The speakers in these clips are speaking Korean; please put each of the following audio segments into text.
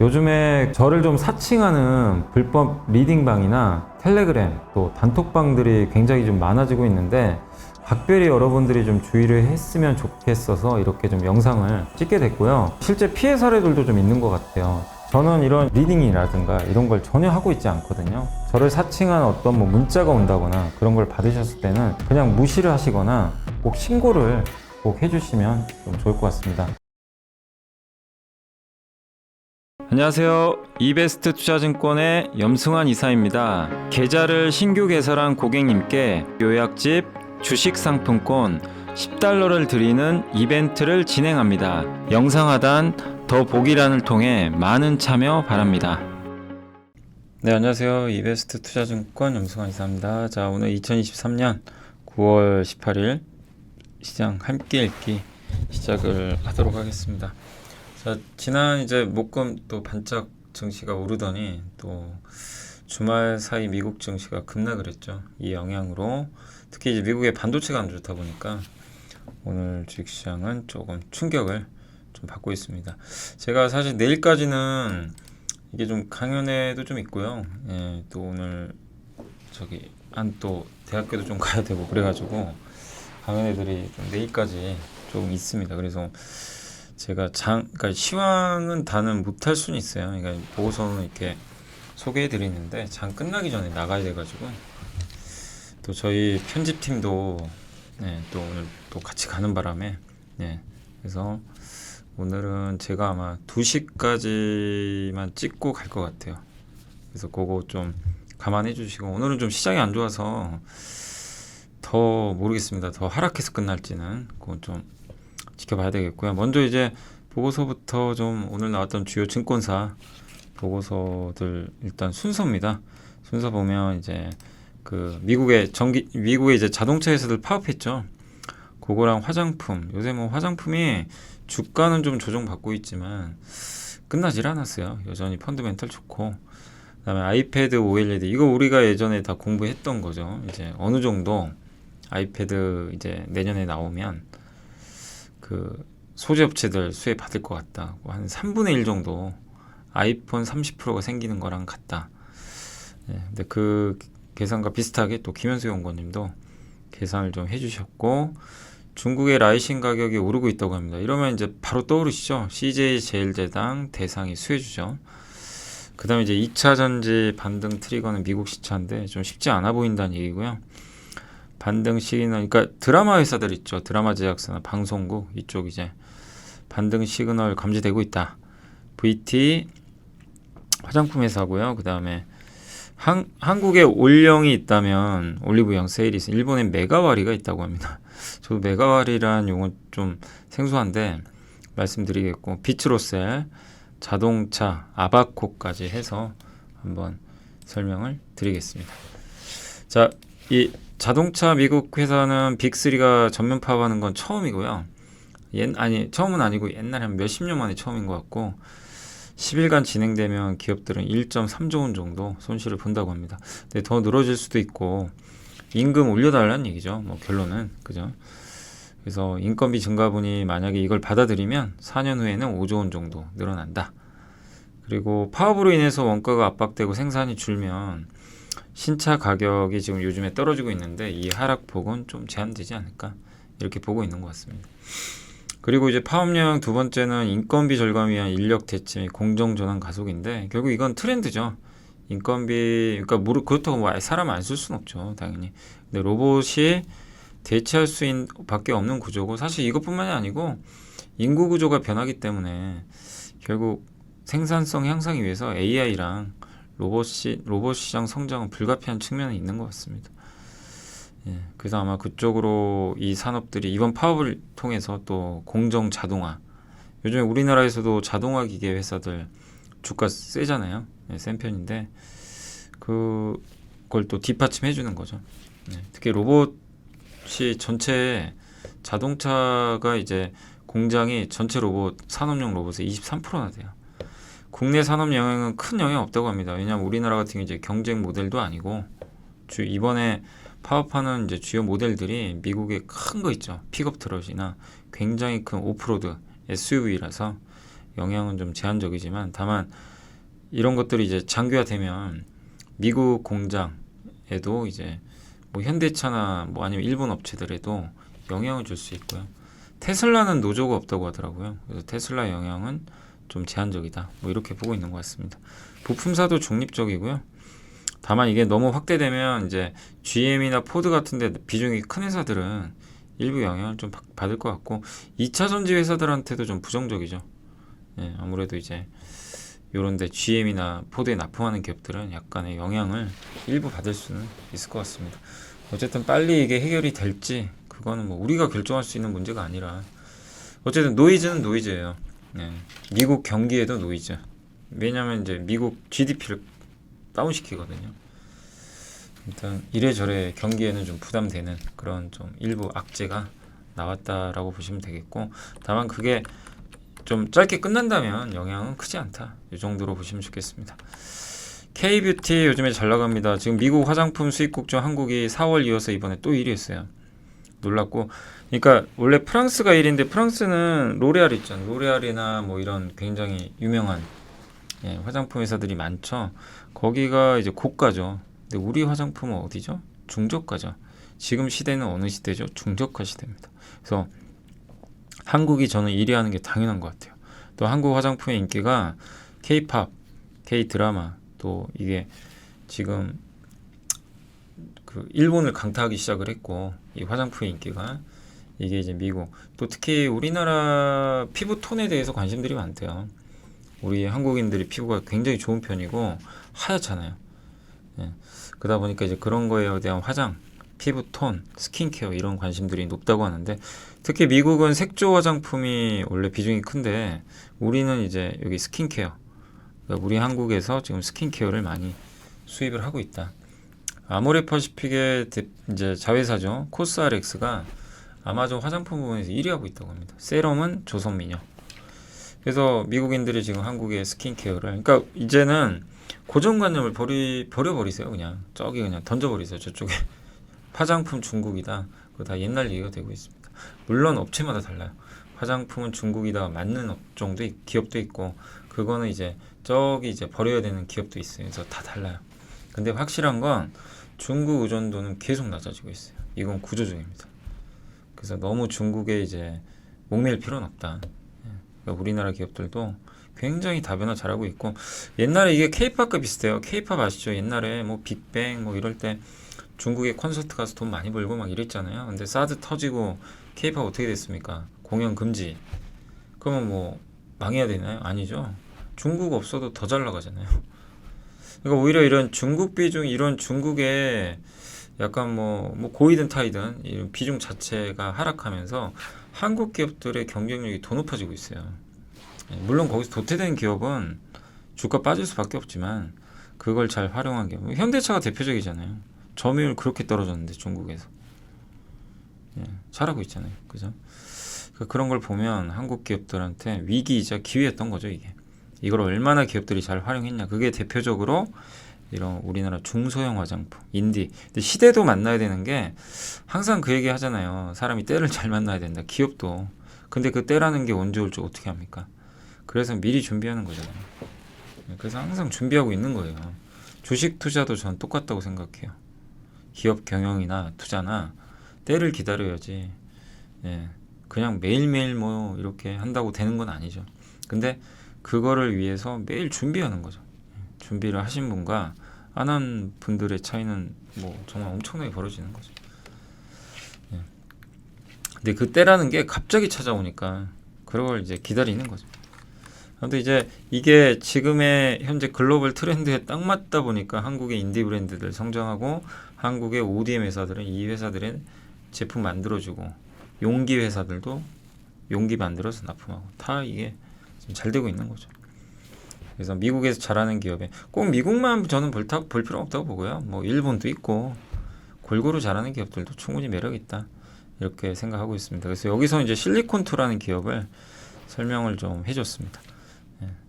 요즘에 저를 좀 사칭하는 불법 리딩방이나 텔레그램 또 단톡방들이 굉장히 좀 많아지고 있는데 각별히 여러분들이 좀 주의를 했으면 좋겠어서 이렇게 좀 영상을 찍게 됐고요. 실제 피해 사례들도 좀 있는 것 같아요. 저는 이런 리딩이라든가 이런 걸 전혀 하고 있지 않거든요. 저를 사칭한 어떤 문자가 온다거나 그런 걸 받으셨을 때는 그냥 무시를 하시거나 꼭 신고를 꼭 해주시면 좀 좋을 것 같습니다. 안녕하세요. 이베스트 투자증권의 염승환 이사입니다. 계좌를 신규 개설한 고객님께 요약집 주식 상품권 10달러를 드리는 이벤트를 진행합니다. 영상 하단 더 보기란을 통해 많은 참여 바랍니다. 네, 안녕하세요. 이베스트 투자증권 염승환 이사입니다. 자, 오늘 2023년 9월 18일 시장 함께 읽기 시작을 하도록 하겠습니다. 자, 지난 이제 목금 또 반짝 증시가 오르더니 또 주말 사이 미국 증시가 급락을 했죠. 이 영향으로 특히 이제 미국의 반도체가 안 좋다 보니까 오늘 주식시장은 조금 충격을 좀 받고 있습니다. 제가 사실 내일까지는 이게 좀 강연회도 좀 있고요. 예, 또 오늘 저기 또 대학교도 좀 가야 되고 그래가지고 강연회들이 좀 내일까지 좀 있습니다. 그래서 제가 그러니까 시황은 다는 못할 수는 있어요. 그러니까 보고서는 이렇게 소개해 드리는데 장 끝나기 전에 나가야 돼가지고 또 저희 편집팀도 또 오늘 또 같이 가는 바람에 그래서 오늘은 제가 아마 2시까지만 찍고 갈 것 같아요. 그래서 그거 좀 감안해 주시고 오늘은 좀 시장이 안 좋아서 더 모르겠습니다. 더 하락해서 끝날지는 그건 좀 지켜봐야 되겠고요. 먼저 이제 보고서부터 좀 오늘 나왔던 주요 증권사 보고서들 일단 순서입니다. 순서 보면 이제 그 미국의 이제 자동차 회사들 파업했죠. 그거랑 화장품, 요새 화장품이 주가는 좀 조정받고 있지만 끝나질 않았어요. 여전히 펀드멘탈 좋고 그다음에 아이패드 OLED 이거 우리가 예전에 다 공부했던 거죠. 이제 어느 정도 아이패드 이제 내년에 나오면 그 소재 업체들 수혜 받을 것 같다. 한 3분의 1 정도 아이폰 30%가 생기는 거랑 같다. 근데 그 계산과 비슷하게 또 김현수 연구원님도 계산을 좀 해주셨고 중국의 라이신 가격이 오르고 있다고 합니다. 이러면 이제 바로 떠오르시죠. CJ 제일제당 대상이 수혜주죠. 그 다음에 이제 2차 전지 반등 트리거는 미국 시차인데 좀 쉽지 않아 보인다는 얘기고요. 반등 시그널, 그러니까 드라마 회사들 있죠. 드라마 제작사나 방송국 이쪽 이제 반등 시그널 감지되고 있다. VT 화장품 회사고요. 그 다음에 한국에 올영이 있다면 올리브영 세일이스, 일본에 메가와리가 있다고 합니다. 저도 메가와리라는 용어 좀 생소한데 말씀드리겠고 비츠로셀, 자동차, 아바코까지 해서 한번 설명을 드리겠습니다. 자, 이 자동차 미국 회사는 빅3가 전면 파업하는 건 처음이고요. 처음은 아니고 옛날에 한 몇십 년 만에 처음인 것 같고 10일간 진행되면 기업들은 1.3조 원 정도 손실을 본다고 합니다. 근데 더 늘어질 수도 있고 임금 올려달라는 얘기죠. 결론은 그죠. 그래서 인건비 증가분이 만약에 이걸 받아들이면 4년 후에는 5조 원 정도 늘어난다. 그리고 파업으로 인해서 원가가 압박되고 생산이 줄면 신차 가격이 지금 요즘에 떨어지고 있는데 이 하락폭은 좀 제한되지 않을까 이렇게 보고 있는 것 같습니다. 그리고 이제 파업 영향 두 번째는 인건비 절감을 위한 인력 대체 및 공정 전환 가속인데 결국 이건 트렌드죠. 인건비 그러니까 그렇다고 사람 안 쓸 수는 없죠, 당연히. 근데 로봇이 대체할 수 있는 밖에 없는 구조고 사실 이것뿐만이 아니고 인구 구조가 변하기 때문에 결국 생산성 향상을 위해서 AI랑 로봇 시장 성장은 불가피한 측면이 있는 것 같습니다. 그래서 아마 그쪽으로 이 산업들이 이번 파업을 통해서 또 공정 자동화, 요즘에 우리나라에서도 자동화 기계 회사들 주가 세잖아요. 센 편인데 그걸 또 뒷받침해 주는 거죠. 특히 로봇이 전체 자동차가 이제 공장이 전체 로봇 산업용 로봇의 23%나 돼요. 국내 산업 영향은 큰 영향 없다고 합니다. 왜냐하면 우리나라 같은 경우 이제 경쟁 모델도 아니고 이번에 파업하는 이제 주요 모델들이 미국의 큰 거 있죠. 픽업 트럭이나 굉장히 큰 오프로드 SUV라서 영향은 좀 제한적이지만 다만 이런 것들이 이제 장기화되면 미국 공장에도 이제 뭐 현대차나 뭐 아니면 일본 업체들에도 영향을 줄 수 있고요. 테슬라는 노조가 없다고 하더라고요. 그래서 테슬라 영향은 좀 제한적이다. 뭐 이렇게 보고 있는 것 같습니다. 부품사도 중립적이고요. 다만 이게 너무 확대되면 이제 GM이나 포드 같은데 비중이 큰 회사들은 일부 영향을 좀 받을 것 같고 2차 전지 회사들한테도 좀 부정적이죠. 예, 아무래도 이제 요런데 GM이나 포드에 납품하는 기업들은 약간의 영향을 일부 받을 수는 있을 것 같습니다. 어쨌든 빨리 이게 해결이 될지 그거는 뭐 우리가 결정할 수 있는 문제가 아니라 어쨌든 노이즈는 노이즈예요. 예, 미국 경기에도 노이즈. 왜냐하면 이제 미국 GDP를 다운시키거든요. 일단 이래저래 경기에는 좀 부담되는 그런 좀 일부 악재가 나왔다라고 보시면 되겠고, 다만 그게 좀 짧게 끝난다면 영향은 크지 않다. 이 정도로 보시면 좋겠습니다. K뷰티 요즘에 잘 나갑니다. 지금 미국 화장품 수입국 중 한국이 4월 이어서 이번에 또 1위 했어요. 놀랍고, 그러니까 원래 프랑스가 1위인데 프랑스는 로레알 있잖아요. 로레알이나 뭐 이런 굉장히 유명한 화장품 회사들이 많죠. 거기가 이제 고가죠. 근데 우리 화장품은 어디죠? 중저가죠. 지금 시대는 어느 시대죠? 중저가 시대입니다. 그래서 한국이 저는 1위 하는 게 당연한 것 같아요. 또 한국 화장품의 인기가 K-팝, K-드라마, 또 이게 지금 그 일본을 강타하기 시작을 했고, 이 화장품의 인기가 이게 이제 미국, 또 특히 우리나라 피부 톤에 대해서 관심들이 많대요. 우리 한국인들이 피부가 굉장히 좋은 편이고 하얗잖아요. 예. 그러다 보니까 이제 그런 거에 대한 화장, 피부 톤, 스킨케어 이런 관심들이 높다고 하는데, 특히 미국은 색조 화장품이 원래 비중이 큰데 우리는 이제 여기 스킨케어, 그러니까 우리 한국에서 지금 스킨케어를 많이 수입을 하고 있다. 아모레퍼시픽의 이제 자회사죠. 코스알엑스가 아마존 화장품 부분에서 1위 하고 있다고 합니다. 세럼은 조선미녀. 그래서 미국인들이 지금 한국의 스킨케어를, 그러니까 이제는 고정관념을 버려버리세요. 그냥 저기 그냥 던져버리세요. 저쪽에 화장품 중국이다. 그거 다 옛날 얘기가 되고 있습니다. 물론 업체마다 달라요. 화장품은 중국이다 맞는 업종도 기업도 있고, 그거는 이제 저기 이제 버려야 되는 기업도 있어요. 그래서 다 달라요. 근데 확실한 건 중국 의존도는 계속 낮아지고 있어요. 이건 구조적입니다. 그래서 너무 중국에 이제 목매일 필요는 없다. 그러니까 우리나라 기업들도 굉장히 다변화 잘하고 있고, 옛날에 이게 케이팝과 비슷해요. 케이팝 아시죠? 옛날에 뭐 빅뱅 뭐 이럴 때 중국에 콘서트 가서 돈 많이 벌고 막 이랬잖아요. 근데 사드 터지고 케이팝 어떻게 됐습니까? 공연 금지. 그러면 뭐 망해야 되나요? 아니죠. 중국 없어도 더 잘 나가잖아요. 그러니까 오히려 이런 중국 비중, 이런 중국의 약간 뭐 고이든 타이든 이런 비중 자체가 하락하면서 한국 기업들의 경쟁력이 더 높아지고 있어요. 물론 거기서 도태된 기업은 주가 빠질 수밖에 없지만 그걸 잘 활용한 게 현대차가 대표적이잖아요. 점유율 그렇게 떨어졌는데 중국에서 잘하고 있잖아요. 그죠? 그런 걸 보면 한국 기업들한테 위기이자 기회였던 거죠. 이걸 얼마나 기업들이 잘 활용했냐. 그게 대표적으로 이런 우리나라 중소형 화장품, 인디. 근데 시대도 만나야 되는 게 항상 그 얘기 하잖아요. 사람이 때를 잘 만나야 된다. 기업도. 근데 그 때라는 게 언제 올지 어떻게 합니까? 그래서 미리 준비하는 거잖아요. 그래서 항상 준비하고 있는 거예요. 주식 투자도 전 똑같다고 생각해요. 기업 경영이나 투자나 때를 기다려야지. 그냥 매일매일 뭐 이렇게 한다고 되는 건 아니죠. 근데 그거를 위해서 매일 준비하는 거죠. 준비를 하신 분과 안 한 분들의 차이는 뭐 정말 엄청나게 벌어지는 거죠. 근데 그 때라는 게 갑자기 찾아오니까 그걸 이제 기다리는 거죠. 근데 이제 이게 지금의 현재 글로벌 트렌드에 딱 맞다 보니까 한국의 인디 브랜드들 성장하고 한국의 ODM 회사들은 이 회사들의 제품 만들어주고 용기 회사들도 용기 만들어서 납품하고 다 이게 지금 잘 되고 있는 거죠. 그래서 미국에서 잘하는 기업에 꼭 미국만 저는 볼 필요 없다고 보고요. 뭐 일본도 있고 골고루 잘하는 기업들도 충분히 매력 있다 이렇게 생각하고 있습니다. 그래서 여기서 이제 실리콘투라는 기업을 설명을 좀 해줬습니다.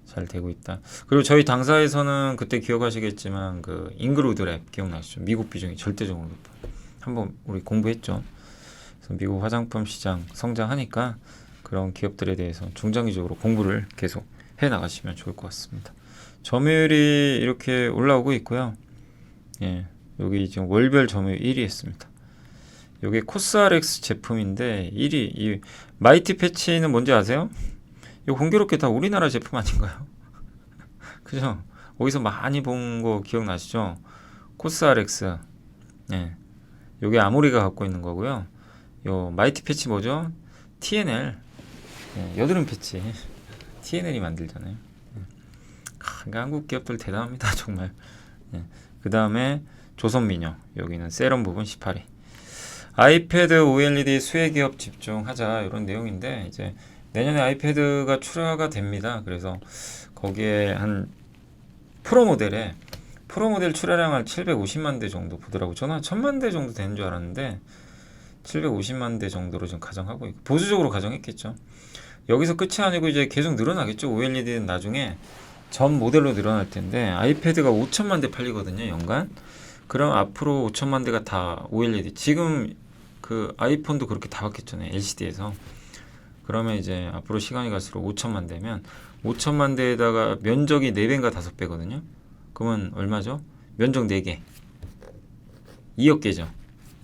잘 되고 있다. 그리고 저희 당사에서는 그때 기억하시겠지만 그 잉그로드랩 기억나시죠? 미국 비중이 절대적으로 높아요. 한번 우리 공부했죠. 그래서 미국 화장품 시장 성장하니까 그런 기업들에 대해서 중장기적으로 공부를 계속 해 나가시면 좋을 것 같습니다. 점유율이 이렇게 올라오고 있고요. 예, 여기 지금 월별 점유율 1위 했습니다. 이게 코스RX 제품인데 1위. 이 마이티 패치는 뭔지 아세요? 이거 공교롭게 다 우리나라 제품 아닌가요? 그죠? 어디서 많이 본 거 기억나시죠? 코스RX. 예. 요게 아모리가 갖고 있는 거고요. 요 마이티 패치 뭐죠? TNL. 예, 여드름 패치. TNL이 만들잖아요. 예. 그러니까 한국 기업들 대단합니다, 정말. 예. 그 다음에 조선민요. 여기는 세럼 부분 18위. 아이패드 OLED 수혜 기업 집중하자 이런 내용인데 이제 내년에 아이패드가 출하가 됩니다. 그래서 거기에 한 프로 모델 출하량 한 750만 대 정도 보더라고. 저는 한 1000만 대 정도 되는 줄 알았는데 750만 대 정도로 지금 가정하고 있고 보수적으로 가정했겠죠. 여기서 끝이 아니고 이제 계속 늘어나겠죠. OLED는 나중에 전 모델로 늘어날 텐데 아이패드가 5천만 대 팔리거든요, 연간. 그럼 앞으로 5천만 대가 다 OLED. 지금 그 아이폰도 그렇게 다 바뀌었잖아요, LCD에서. 그러면 이제 앞으로 시간이 갈수록 5천만 대면 5천만 대에다가 면적이 4배인가 5배거든요. 그러면 얼마죠? 면적 4개. 2억 개죠.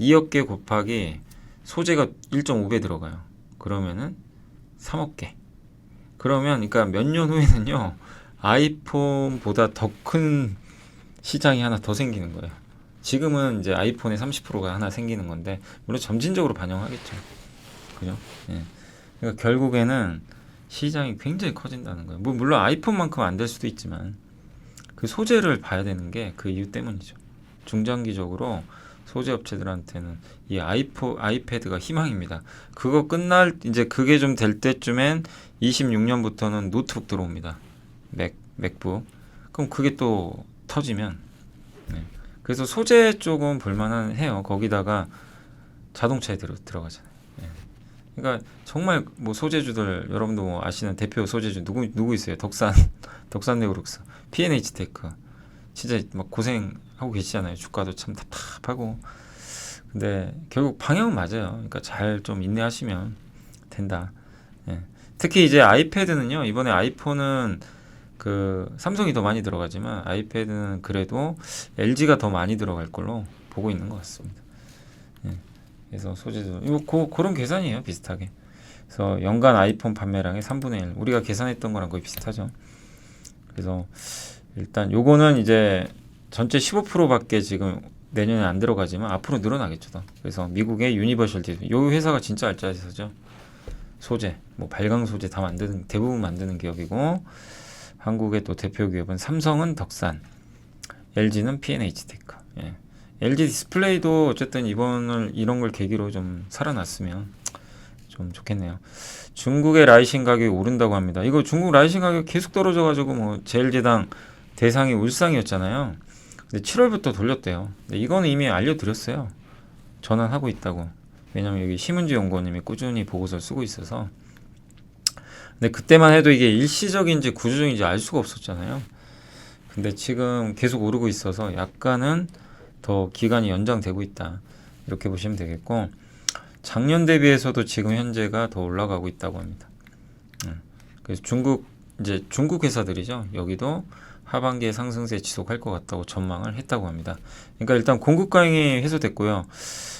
2억 개 곱하기 소재가 1.5배 들어가요. 그러면은 3억 개. 그러면 그러니까 몇 년 후에는요. 아이폰보다 더 큰 시장이 하나 더 생기는 거예요. 지금은 이제 아이폰의 30%가 하나 생기는 건데 물론 점진적으로 반영하겠죠. 그죠? 예. 그러니까 결국에는 시장이 굉장히 커진다는 거예요. 뭐 물론 아이폰만큼 안 될 수도 있지만 그 소재를 봐야 되는 게 그 이유 때문이죠. 중장기적으로 소재 업체들한테는 이 아이패드가 희망입니다. 그거 끝날 이제 그게 좀 될 때쯤엔 26년부터는 노트북 들어옵니다. 맥북. 그럼 그게 또 터지면 네. 그래서 소재 쪽은 볼만한 해요. 거기다가 자동차에 들어가잖아요. 네. 그러니까 정말 뭐 소재주들 여러분도 뭐 아시는 대표 소재주 누구 있어요? 덕산 네오룩스, P&H 테크. 진짜 막 고생하고 계시잖아요. 주가도 참 답답하고. 근데 결국 방향은 맞아요. 그러니까 잘 좀 인내하시면 된다. 예. 특히 이제 아이패드는요. 이번에 아이폰은 그 삼성이 더 많이 들어가지만 아이패드는 그래도 LG가 더 많이 들어갈 걸로 보고 있는 것 같습니다. 예. 그래서 소재도 이거 그런 계산이에요. 비슷하게. 그래서 연간 아이폰 판매량의 3분의 1. 우리가 계산했던 거랑 거의 비슷하죠. 그래서 일단 요거는 이제 전체 15%밖에 지금 내년에 안 들어가지만 앞으로 늘어나겠죠. 더. 그래서 미국의 유니버셜 디스플레이 요 회사가 진짜 알짜리사죠. 소재, 뭐 발광 소재 다 대부분 만드는 기업이고 한국의 또 대표 기업은 삼성은 덕산, LG는 P&H 테크. 예. LG 디스플레이도 어쨌든 이런 걸 계기로 좀 살아났으면 좀 좋겠네요. 중국의 라이신 가격이 오른다고 합니다. 이거 중국 라이신 가격 계속 떨어져가지고 뭐 제일제당 대상이 울상이었잖아요. 근데 7월부터 돌렸대요. 근데 이거는 이미 알려드렸어요. 전환하고 있다고. 왜냐면 여기 심은주 연구원님이 꾸준히 보고서를 쓰고 있어서. 근데 그때만 해도 이게 일시적인지 구조적인지 알 수가 없었잖아요. 근데 지금 계속 오르고 있어서 약간은 더 기간이 연장되고 있다. 이렇게 보시면 되겠고 작년 대비해서도 지금 현재가 더 올라가고 있다고 합니다. 그래서 중국 회사들이죠. 여기도 하반기에 상승세 지속할 것 같다고 전망을 했다고 합니다. 그러니까 일단 공급 과잉이 해소됐고요.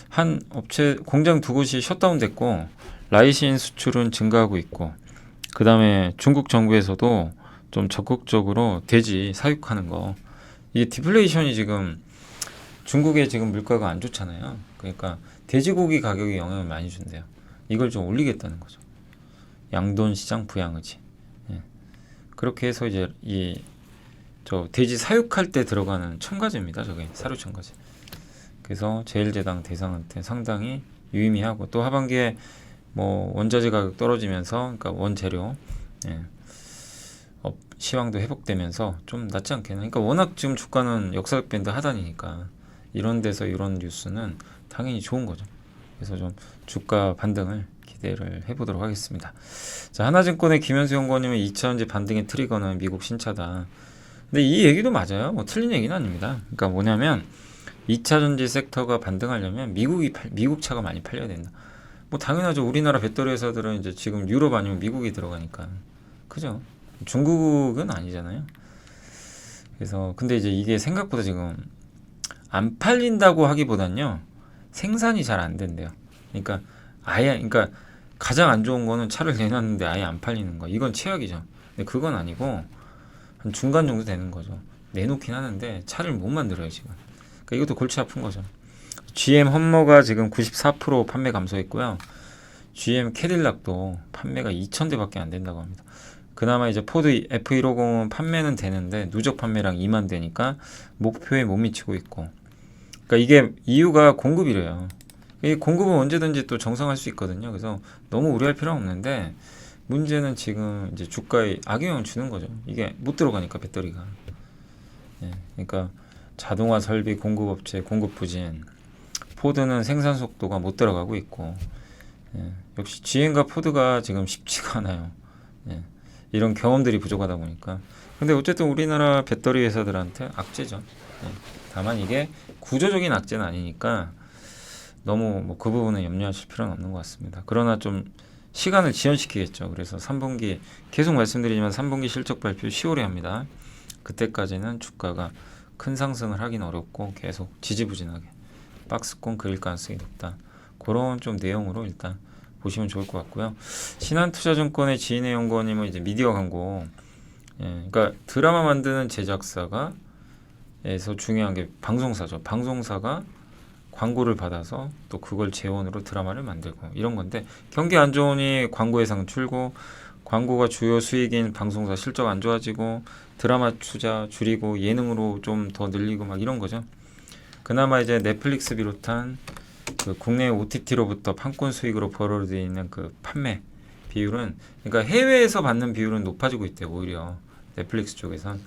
한 업체 공장 두 곳이 셧다운 됐고 라이신 수출은 증가하고 있고 그 다음에 중국 정부에서도 좀 적극적으로 돼지 사육하는 거. 이게 디플레이션이 지금 중국의 지금 물가가 안 좋잖아요. 그러니까 돼지고기 가격이 영향을 많이 준대요. 이걸 좀 올리겠다는 거죠. 양돈 시장 부양의지. 예. 그렇게 해서 이제 저 돼지 사육할 때 들어가는 첨가제입니다. 저게 사료 첨가제. 그래서 제일제당 대상한테 상당히 유의미하고 또 하반기에 뭐 원자재 가격 떨어지면서 그러니까 원재료 시황도 회복되면서 좀 낫지 않겠나. 그러니까 워낙 지금 주가는 역사적 밴드 하단이니까 이런 데서 이런 뉴스는 당연히 좋은 거죠. 그래서 좀 주가 반등을 기대를 해보도록 하겠습니다. 자, 하나증권의 김현수 연구원님은 2차전지 반등의 트리거는 미국 신차다. 근데 이 얘기도 맞아요. 뭐 틀린 얘기는 아닙니다. 그러니까 뭐냐면 2차전지 섹터가 반등하려면 미국 차가 많이 팔려야 된다. 뭐 당연하죠. 우리나라 배터리 회사들은 이제 지금 유럽 아니면 미국이 들어가니까. 그죠? 중국은 아니잖아요. 그래서 근데 이제 이게 생각보다 지금 안 팔린다고 하기보단요, 생산이 잘 안 된대요. 그러니까 그러니까 가장 안 좋은 거는 차를 내놨는데 아예 안 팔리는 거. 이건 최악이죠. 근데 그건 아니고 한 중간 정도 되는 거죠. 내놓긴 하는데 차를 못 만들어요 지금. 그러니까 이것도 골치 아픈 거죠. GM 험머가 지금 94% 판매 감소했고요. GM 캐딜락도 판매가 2,000대밖에 안 된다고 합니다. 그나마 이제 포드 F150은 판매는 되는데 누적 판매량 2만 대니까 목표에 못 미치고 있고. 그러니까 이게 이유가 공급이래요. 이 공급은 언제든지 또 정상할 수 있거든요. 그래서 너무 우려할 필요는 없는데 문제는 지금 이제 주가에 악영향을 주는 거죠. 이게 못 들어가니까 배터리가. 예, 그러니까 자동화 설비 공급업체 공급 부진, 포드는 생산 속도가 못 들어가고 있고, 예, 역시 GM과 포드가 지금 쉽지가 않아요. 예, 이런 경험들이 부족하다 보니까. 근데 어쨌든 우리나라 배터리 회사들한테 악재죠. 예, 다만 이게 구조적인 악재는 아니니까 너무 뭐 그 부분은 염려하실 필요는 없는 것 같습니다. 그러나 좀 시간을 지연시키겠죠. 그래서 3분기 계속 말씀드리지만 3분기 실적 발표 10월에 합니다. 그때까지는 주가가 큰 상승을 하긴 어렵고 계속 지지부진하게 박스권 그릴 가능성이 높다. 그런 좀 내용으로 일단 보시면 좋을 것 같고요. 신한투자증권의 지인의 연구원님은 이제 미디어 광고, 예, 그러니까 드라마 만드는 제작사가 에서 중요한 게 방송사죠. 방송사가 광고를 받아서 또 그걸 재원으로 드라마를 만들고 이런 건데, 경기 안 좋으니 광고 예상 줄고, 광고가 주요 수익인 방송사 실적 안 좋아지고, 드라마 투자 줄이고 예능으로 좀 더 늘리고 막 이런 거죠. 그나마 이제 넷플릭스 비롯한 그 국내 OTT로부터 판권 수익으로 벌어들여 있는 그 판매 비율은, 그러니까 해외에서 받는 비율은 높아지고 있대요. 오히려 넷플릭스 쪽에선.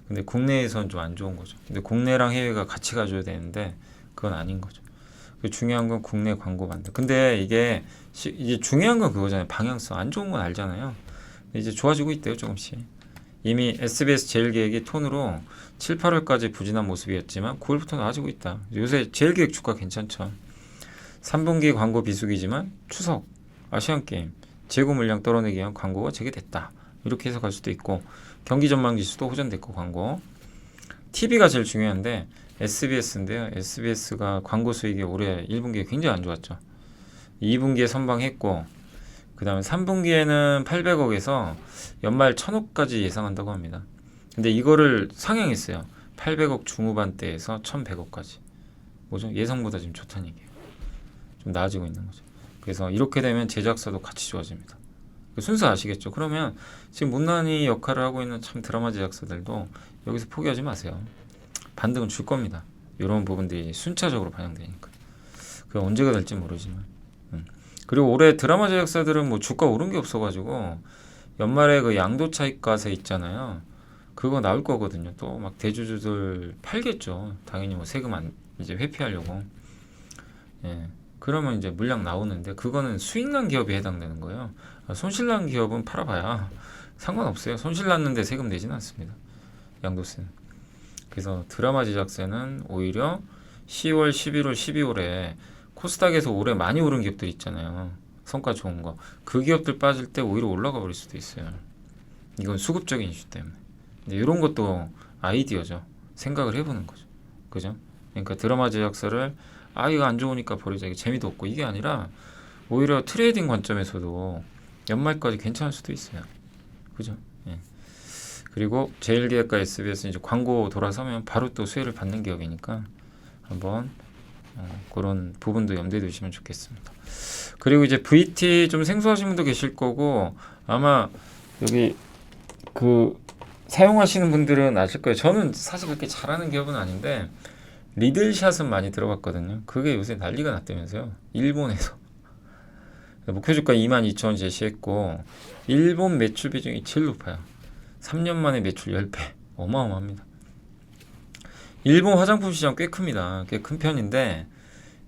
근데 국내에선 좀 안 좋은 거죠. 근데 국내랑 해외가 같이 가줘야 되는데 그건 아닌 거죠. 중요한 건 국내 광고 만들. 근데 이게 이제 중요한 건 그거잖아요. 방향성. 안 좋은 건 알잖아요. 근데 이제 좋아지고 있대요, 조금씩. 이미 SBS 제일기획이 톤으로 7, 8월까지 부진한 모습이었지만 9월부터 나아지고 있다. 요새 제일기획 주가 괜찮죠. 3분기 광고 비수기지만 추석, 아시안게임, 재고 물량 떨어내기 위한 광고가 재개됐다. 이렇게 해석할 수도 있고, 경기 전망 지수도 호전됐고, 광고. TV가 제일 중요한데 SBS인데요. SBS가 광고 수익이 올해 1분기에 굉장히 안 좋았죠. 2분기에 선방했고, 그 다음에 3분기에는 800억에서 연말 1000억까지 예상한다고 합니다. 근데 이거를 상향했어요. 800억 중후반대에서 1100억까지. 뭐죠? 예상보다 지금 좋다는 얘기예요. 좀 나아지고 있는 거죠. 그래서 이렇게 되면 제작사도 같이 좋아집니다. 그 순서 아시겠죠? 그러면 지금 못난이 역할을 하고 있는 참 드라마 제작사들도 여기서 포기하지 마세요. 반등은 줄 겁니다. 이런 부분들이 순차적으로 반영되니까. 그게 언제가 될지 모르지만. 그리고 올해 드라마 제작사들은 뭐 주가 오른 게 없어가지고 연말에 그 양도 차익과세 있잖아요. 그거 나올 거거든요. 또 막 대주주들 팔겠죠. 당연히 뭐 세금 안 이제 회피하려고. 예. 그러면 이제 물량 나오는데 그거는 수익난 기업에 해당되는 거예요. 손실난 기업은 팔아봐야 상관없어요. 손실 났는데 세금 내지는 않습니다. 양도세는. 그래서 드라마 제작사는 오히려 10월, 11월, 12월에 코스닥에서 올해 많이 오른 기업들 있잖아요. 성과 좋은 거. 그 기업들 빠질 때 오히려 올라가 버릴 수도 있어요. 이건 수급적인 이슈 때문에. 근데 이런 것도 아이디어죠. 생각을 해보는 거죠. 그죠? 그러니까 드라마 제작사를 이거 안 좋으니까 버리자. 이게 재미도 없고 이게 아니라 오히려 트레이딩 관점에서도 연말까지 괜찮을 수도 있어요. 그죠? 예. 그리고 제일기획과 SBS는 이제 광고 돌아서면 바로 또 수혜를 받는 기업이니까 한번 그런 부분도 염두에 두시면 좋겠습니다. 그리고 이제 VT 좀 생소하신 분도 계실 거고, 아마 여기 그 사용하시는 분들은 아실 거예요. 저는 사실 그렇게 잘하는 기업은 아닌데 리들샷은 많이 들어봤거든요. 그게 요새 난리가 났다면서요. 일본에서 목표 주가 22,000원 제시했고, 일본 매출 비중이 제일 높아요. 3년 만에 매출 10배. 어마어마합니다. 일본 화장품 시장 꽤 큽니다. 꽤 큰 편인데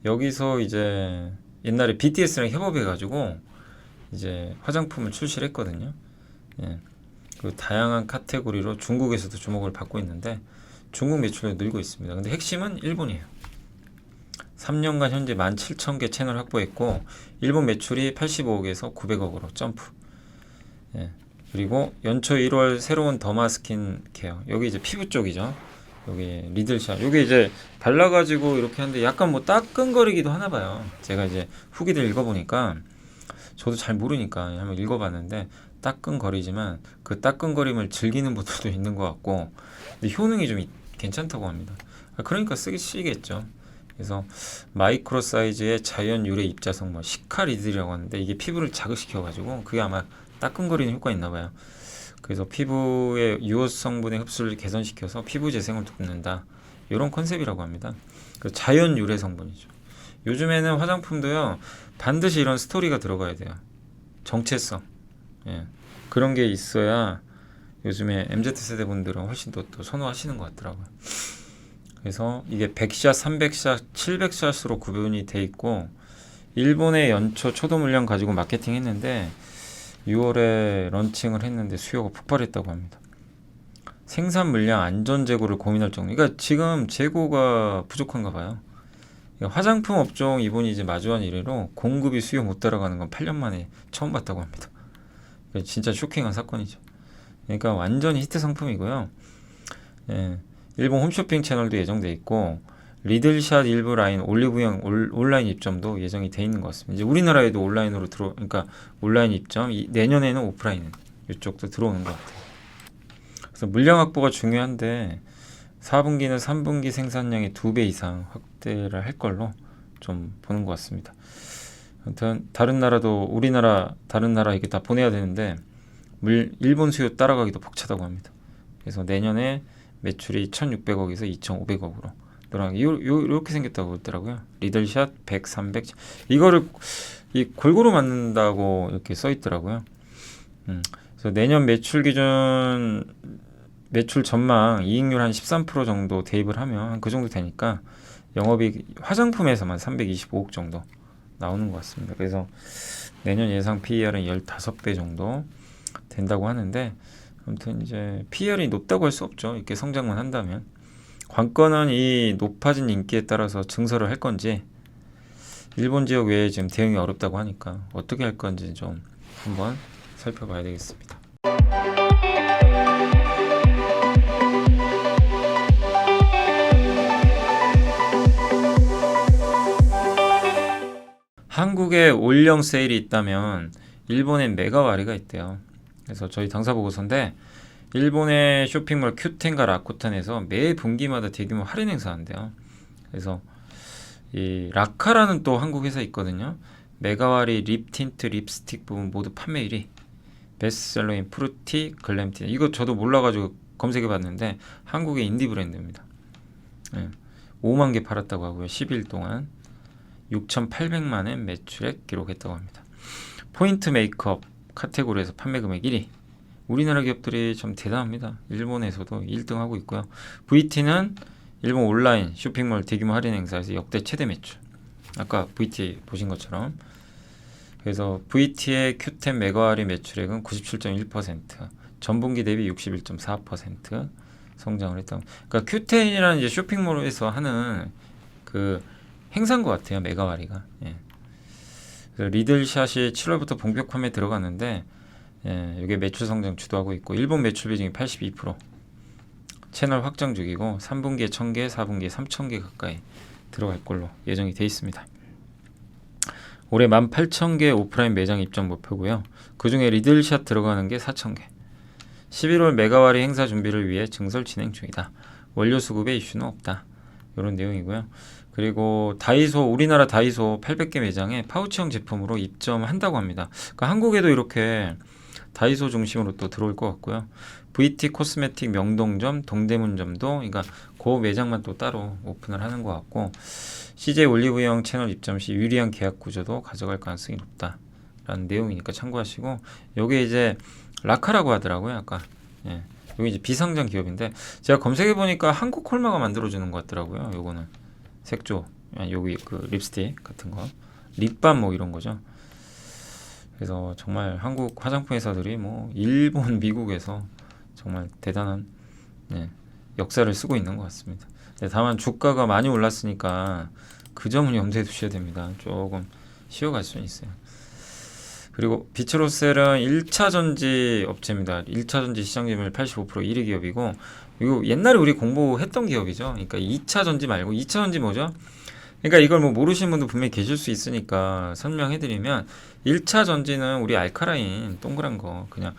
여기서 이제 옛날에 BTS랑 협업해가지고 이제 화장품을 출시를 했거든요. 예. 그 다양한 카테고리로 중국에서도 주목을 받고 있는데 중국 매출이 늘고 있습니다. 근데 핵심은 일본이에요. 3년간 현재 17,000개 채널 확보했고 일본 매출이 85억에서 900억으로 점프. 예. 그리고 연초 1월 새로운 더마 스킨 케어. 여기 이제 피부 쪽이죠. 여기 리들샷. 여기 이제 발라가지고 이렇게 하는데 약간 뭐 따끔거리기도 하나 봐요. 제가 이제 후기들 읽어보니까 저도 잘 모르니까 한번 읽어봤는데 따끔거리지만 그 따끔거림을 즐기는 분들도 있는 것 같고, 근데 효능이 좀 괜찮다고 합니다. 그러니까 쓰시겠죠. 그래서 마이크로 사이즈의 자연 유래 입자성 뭐 시카리드라고 하는데 이게 피부를 자극시켜가지고 그게 아마 따끔거리는 효과가 있나 봐요. 그래서 피부의 유호 성분의 흡수를 개선시켜서 피부 재생을 돕는다. 이런 컨셉이라고 합니다. 그 자연 유래 성분이죠. 요즘에는 화장품도요, 반드시 이런 스토리가 들어가야 돼요. 정체성. 예. 그런 게 있어야 요즘에 MZ세대 분들은 훨씬 또 선호하시는 것 같더라고요. 그래서 이게 100샷, 300샷, 700샷으로 구분이 돼 있고, 일본의 연초 초도 물량 가지고 마케팅 했는데 6월에 런칭을 했는데 수요가 폭발했다고 합니다. 생산 물량 안전 재고를 고민할 정도. 그러니까 지금 재고가 부족한가 봐요. 그러니까 화장품 업종 이분이 이제 마주한 이래로 공급이 수요 못 따라가는 건 8년 만에 처음 봤다고 합니다. 진짜 쇼킹한 사건이죠. 그러니까 완전 히트 상품이고요. 예, 일본 홈쇼핑 채널도 예정돼 있고, 리들샷 일부 라인 올리브영 온라인 입점도 예정이 돼 있는 것 같습니다. 이제 우리나라에도 온라인으로 그러니까 온라인 입점, 내년에는 오프라인 이쪽도 들어오는 것 같아요. 그래서 물량 확보가 중요한데 4분기는 3분기 생산량의 2배 이상 확대를 할 걸로 좀 보는 것 같습니다. 아무튼 다른 나라도 우리나라 다른 나라 이게 다 보내야 되는데 일본 수요 따라가기도 벅차다고 합니다. 그래서 내년에 매출이 1,600억에서 2,500억으로 늘어나기 이렇게 생겼다고 그러더라고요. 리들샷 100, 300 이거를 골고루 만든다고 이렇게 써 있더라고요. 그래서 내년 매출 기준 매출 전망 이익률 한 13% 정도 대입을 하면 그 정도 되니까 영업이익 화장품에서만 325억 정도 나오는 것 같습니다. 그래서 내년 예상 PER은 15배 정도 된다고 하는데, 아무튼 이제 PER이 높다고 할 수 없죠. 이렇게 성장만 한다면. 관건은 이 높아진 인기에 따라서 증설을 할 건지, 일본 지역 외에 지금 대응이 어렵다고 하니까 어떻게 할 건지 좀 한번 살펴봐야 되겠습니다. 한국에 올영 세일이 있다면 일본엔 메가와리가 있대요. 그래서 저희 당사 보고서인데, 일본의 쇼핑몰 큐텐과 라쿠텐에서 매 분기마다 대규모 할인 행사한대요. 그래서 이 라카라는 또 한국 회사 있거든요. 메가와리 립 틴트 립스틱 부분 모두 판매 1위. 베스트셀러인 프루티 글램틴. 이거 저도 몰라가지고 검색해봤는데 한국의 인디 브랜드입니다. 5만 개 팔았다고 하고요. 10일 동안 6,800만엔 매출액 기록했다고 합니다. 포인트 메이크업 카테고리에서 판매 금액 1위. 우리나라 기업들이 좀 대단합니다. 일본에서도 1등하고 있고요. VT는 일본 온라인 쇼핑몰 대규모 할인 행사에서 역대 최대 매출. 아까 VT 보신 것처럼. 그래서 VT의 큐텐 메가와리 매출액은 97.1%, 전분기 대비 61.4% 성장을 했다. 그러니까 큐텐이라는 이제 쇼핑몰에서 하는 그 행사인 것 같아요. 메가와리가. 예. 리들샷이 7월부터 본격 판매 들어갔는데, 이게 매출 성장 주도하고 있고, 일본 매출 비중이 82%, 채널 확장 중이고 3분기에 1,000개, 4분기에 3,000개 가까이 들어갈 걸로 예정이 돼 있습니다. 올해 18,000개 오프라인 매장 입점 목표고요. 그 중에 리들샷 들어가는 게 4,000개. 11월 메가와리 행사 준비를 위해 증설 진행 중이다. 원료 수급에 이슈는 없다. 이런 내용이고요. 그리고 다이소, 우리나라 다이소 800개 매장에 파우치형 제품으로 입점한다고 합니다. 그러니까 한국에도 이렇게 다이소 중심으로 또 들어올 것 같고요. VT 코스메틱 명동점, 동대문점도, 그러니까 그 매장만 또 따로 오픈을 하는 것 같고, CJ 올리브영 채널 입점 시 유리한 계약 구조도 가져갈 가능성이 높다라는 내용이니까 참고하시고, 요게 이제 라카라고 하더라고요. 아까. 예. 여기 이제 비상장 기업인데 제가 검색해 보니까 한국 콜마가 만들어주는 것 같더라고요. 요거는 색조, 여기 그 립스틱 같은 거, 립밤 뭐 이런 거죠. 그래서 정말 한국 화장품 회사들이 뭐 일본, 미국에서 정말 대단한 역사를 쓰고 있는 것 같습니다. 다만 주가가 많이 올랐으니까 그 점은 염두에 두셔야 됩니다. 조금 쉬어갈 수는 있어요. 그리고 비츠로셀은 1차 전지 업체입니다. 1차 전지 시장 점유율 85% 1위 기업이고, 이거 옛날에 우리 공부했던 기업이죠. 그러니까 2차 전지 말고 2차 전지 뭐죠? 그러니까 이걸 뭐 모르시는 분도 분명히 계실 수 있으니까 설명해드리면, 1차 전지는 우리 알카라인 동그란 거 그냥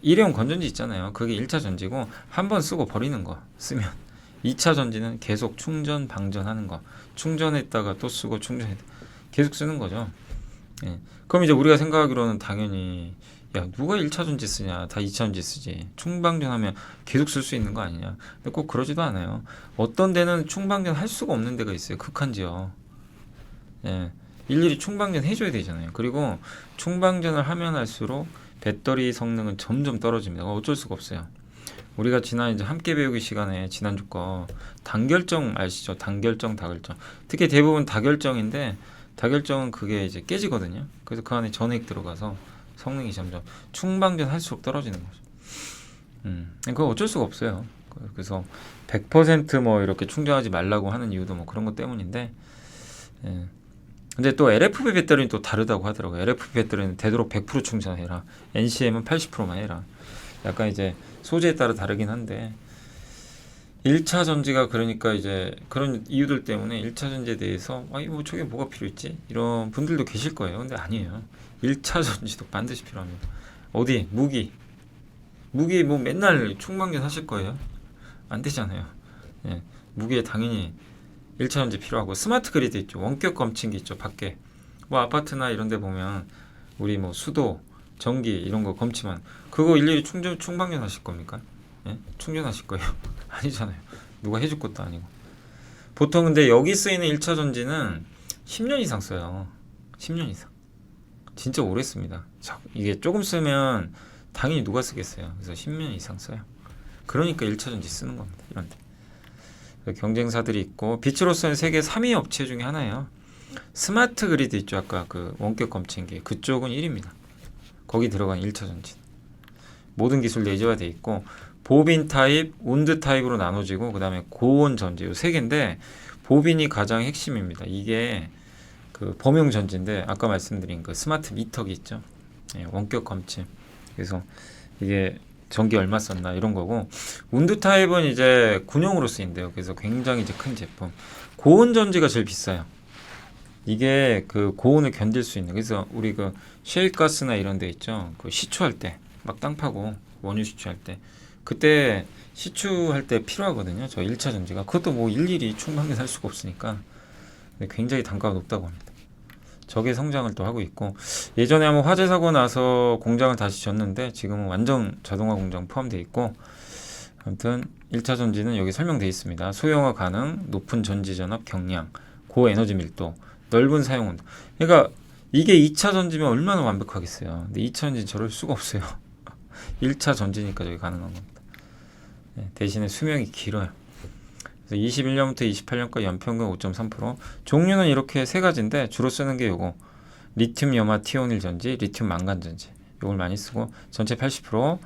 일회용 건전지 있잖아요. 그게 1차 전지고 한 번 쓰고 버리는 거 쓰면, 2차 전지는 계속 충전 방전하는 거, 충전했다가 또 쓰고 충전했다 계속 쓰는 거죠. 예. 그럼 이제 우리가 생각하기로는 당연히 야 누가 1차 전지 쓰냐, 다 2차 전지 쓰지, 충방전하면 계속 쓸 수 있는 거 아니냐. 근데 꼭 그러지도 않아요. 어떤 데는 충방전 할 수가 없는 데가 있어요. 극한지요. 예. 일일이 충방전 해줘야 되잖아요. 그리고 충방전을 하면 할수록 배터리 성능은 점점 떨어집니다. 어쩔 수가 없어요. 우리가 지난 이제 함께 배우기 시간에 지난주 거 단결정 아시죠? 단결정, 다결정. 특히 대부분 다결정인데, 다결정은 그게 이제 깨지거든요. 그래서 그 안에 전액 들어가서 성능이 점점 충방전 할수록 떨어지는 거죠. 그거 어쩔 수가 없어요. 그래서 100%뭐 이렇게 충전하지 말라고 하는 이유도 뭐 그런 것 때문인데, 예. 근데 또 LFP 배터리는 또 다르다고 하더라고요. LFP 배터리는 되도록 100% 충전해라. NCM은 80%만 해라. 약간 이제 소재에 따라 다르긴 한데, 1차 전지가 그러니까 이제 그런 이유들 때문에 1차 전지에 대해서 아니 뭐 저게 뭐가 필요했지? 이런 분들도 계실 거예요. 근데 아니에요. 1차 전지도 반드시 필요합니다. 어디? 무기 뭐 맨날 충방전 하실 거예요? 안 되잖아요. 예. 무기에 당연히 1차 전지 필요하고, 스마트 그리드 있죠. 원격 검침기 있죠. 밖에 뭐 아파트나 이런 데 보면 우리 뭐 수도, 전기 이런 거 검침한 그거 일일이 충방전 하실 겁니까? 예? 충전하실 거예요? 아니잖아요. 누가 해줄 것도 아니고. 보통 근데 여기 쓰이는 1차 전지는 10년 이상 써요. 10년 이상. 진짜 오래 씁니다. 이게 조금 쓰면 당연히 누가 쓰겠어요. 그래서 10년 이상 써요. 그러니까 1차 전지 쓰는 겁니다. 이런데. 경쟁사들이 있고, 비츠로스는 세계 3위 업체 중에 하나예요. 스마트 그리드 있죠. 아까 그 원격 검침기. 그쪽은 1위입니다. 거기 들어간 1차 전지. 모든 기술 내재화되어 있고, 보빈 타입, 온드 타입으로 나눠지고, 그 다음에 고온 전지, 요 세 개인데, 보빈이 가장 핵심입니다. 이게 그 범용 전지인데, 아까 말씀드린 그 스마트 미터기 있죠. 예, 원격 검침. 그래서 이게 전기 얼마 썼나 이런 거고, 온드 타입은 이제 군용으로 쓰인대요. 그래서 굉장히 이제 큰 제품. 고온 전지가 제일 비싸요. 이게 그 고온을 견딜 수 있는. 그래서 우리 그 셰일가스나 이런 데 있죠. 그 시추할 때 막 땅 파고 원유 시추할 때, 그때 시추할 때 필요하거든요. 저 1차 전지가. 그것도 뭐 일일이 충분하게 살 수가 없으니까 굉장히 단가가 높다고 합니다. 저게 성장을 또 하고 있고, 예전에 한번 화재 사고 나서 공장을 다시 졌는데 지금은 완전 자동화 공장 포함되어 있고, 아무튼 1차 전지는 여기 설명되어 있습니다. 소형화 가능, 높은 전지 전압 경량, 고에너지 밀도, 넓은 사용 온도. 그러니까 이게 2차 전지면 얼마나 완벽하겠어요. 근데 2차 전지는 저럴 수가 없어요. 1차 전지니까 저게 가능한 겁니다. 네, 대신에 수명이 길어요. 그래서 21년부터 28년까지 연평균 5.3%. 종류는 이렇게 세 가지인데 주로 쓰는 게 요거 리튬 염화 티오닐 전지, 리튬 망간 전지, 요걸 많이 쓰고, 전체 80%.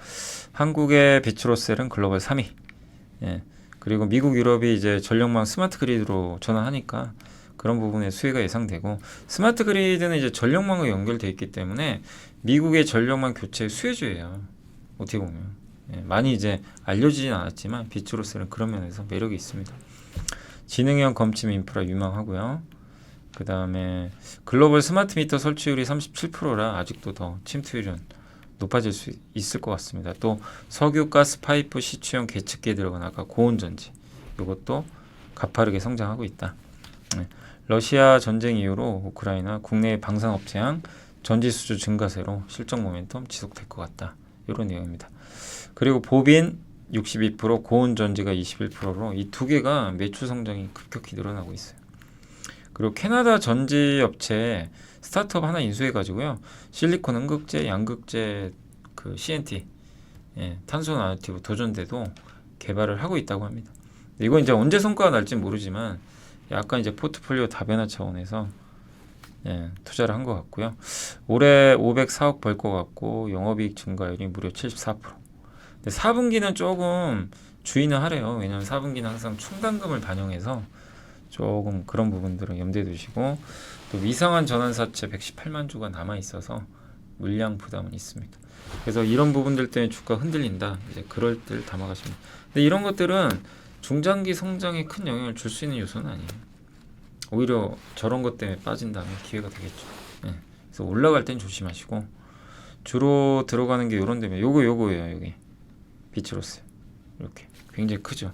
한국의 비츠로셀은 글로벌 3위. 예. 그리고 미국, 유럽이 이제 전력망 스마트 그리드로 전환하니까 그런 부분에 수혜가 예상되고, 스마트 그리드는 이제 전력망과 연결되어 있기 때문에 미국의 전력망 교체 수혜주예요. 어떻게 보면. 예, 많이 이제 알려지진 않았지만 비츠로셀은 그런 면에서 매력이 있습니다. 지능형 검침 인프라 유망하고요. 그 다음에 글로벌 스마트 미터 설치율이 37%라 아직도 더 침투율은 높아질 수 있을 것 같습니다. 또 석유, 가스 파이프 시추형 계측기에 들어간 아까 고온전지, 이것도 가파르게 성장하고 있다. 네. 러시아 전쟁 이후로 우크라이나 국내 방산업체향 전지 수주 증가세로 실적 모멘텀 지속될 것 같다. 이런 내용입니다. 그리고 보빈 62%, 고온 전지가 21%로 이 두 개가 매출 성장이 급격히 늘어나고 있어요. 그리고 캐나다 전지 업체 스타트업 하나 인수해가지고요, 실리콘 음극재, 양극재, 그 CNT, 예, 탄소 나노티브 도전대도 개발을 하고 있다고 합니다. 이건 이제 언제 성과가 날지 모르지만 약간 이제 포트폴리오 다변화 차원에서 예, 투자를 한 것 같고요. 올해 504억 벌 것 같고 영업이익 증가율이 무려 74%. 근데 4분기는 조금 주의는 하래요. 왜냐하면 4분기는 항상 충당금을 반영해서 조금 그런 부분들은 염두에 두시고, 또 위상한 전환사채 118만 주가 남아 있어서 물량 부담은 있습니다. 그래서 이런 부분들 때문에 주가 흔들린다. 이제 그럴 때를 담아가시면. 근데 이런 것들은 중장기 성장에 큰 영향을 줄 수 있는 요소는 아니에요. 오히려 저런 것 때문에 빠진 다음에 기회가 되겠죠. 네. 그래서 올라갈 땐 조심하시고 주로 들어가는 게 요런 데면 요거예요. 여기 비츠로스 이렇게 굉장히 크죠.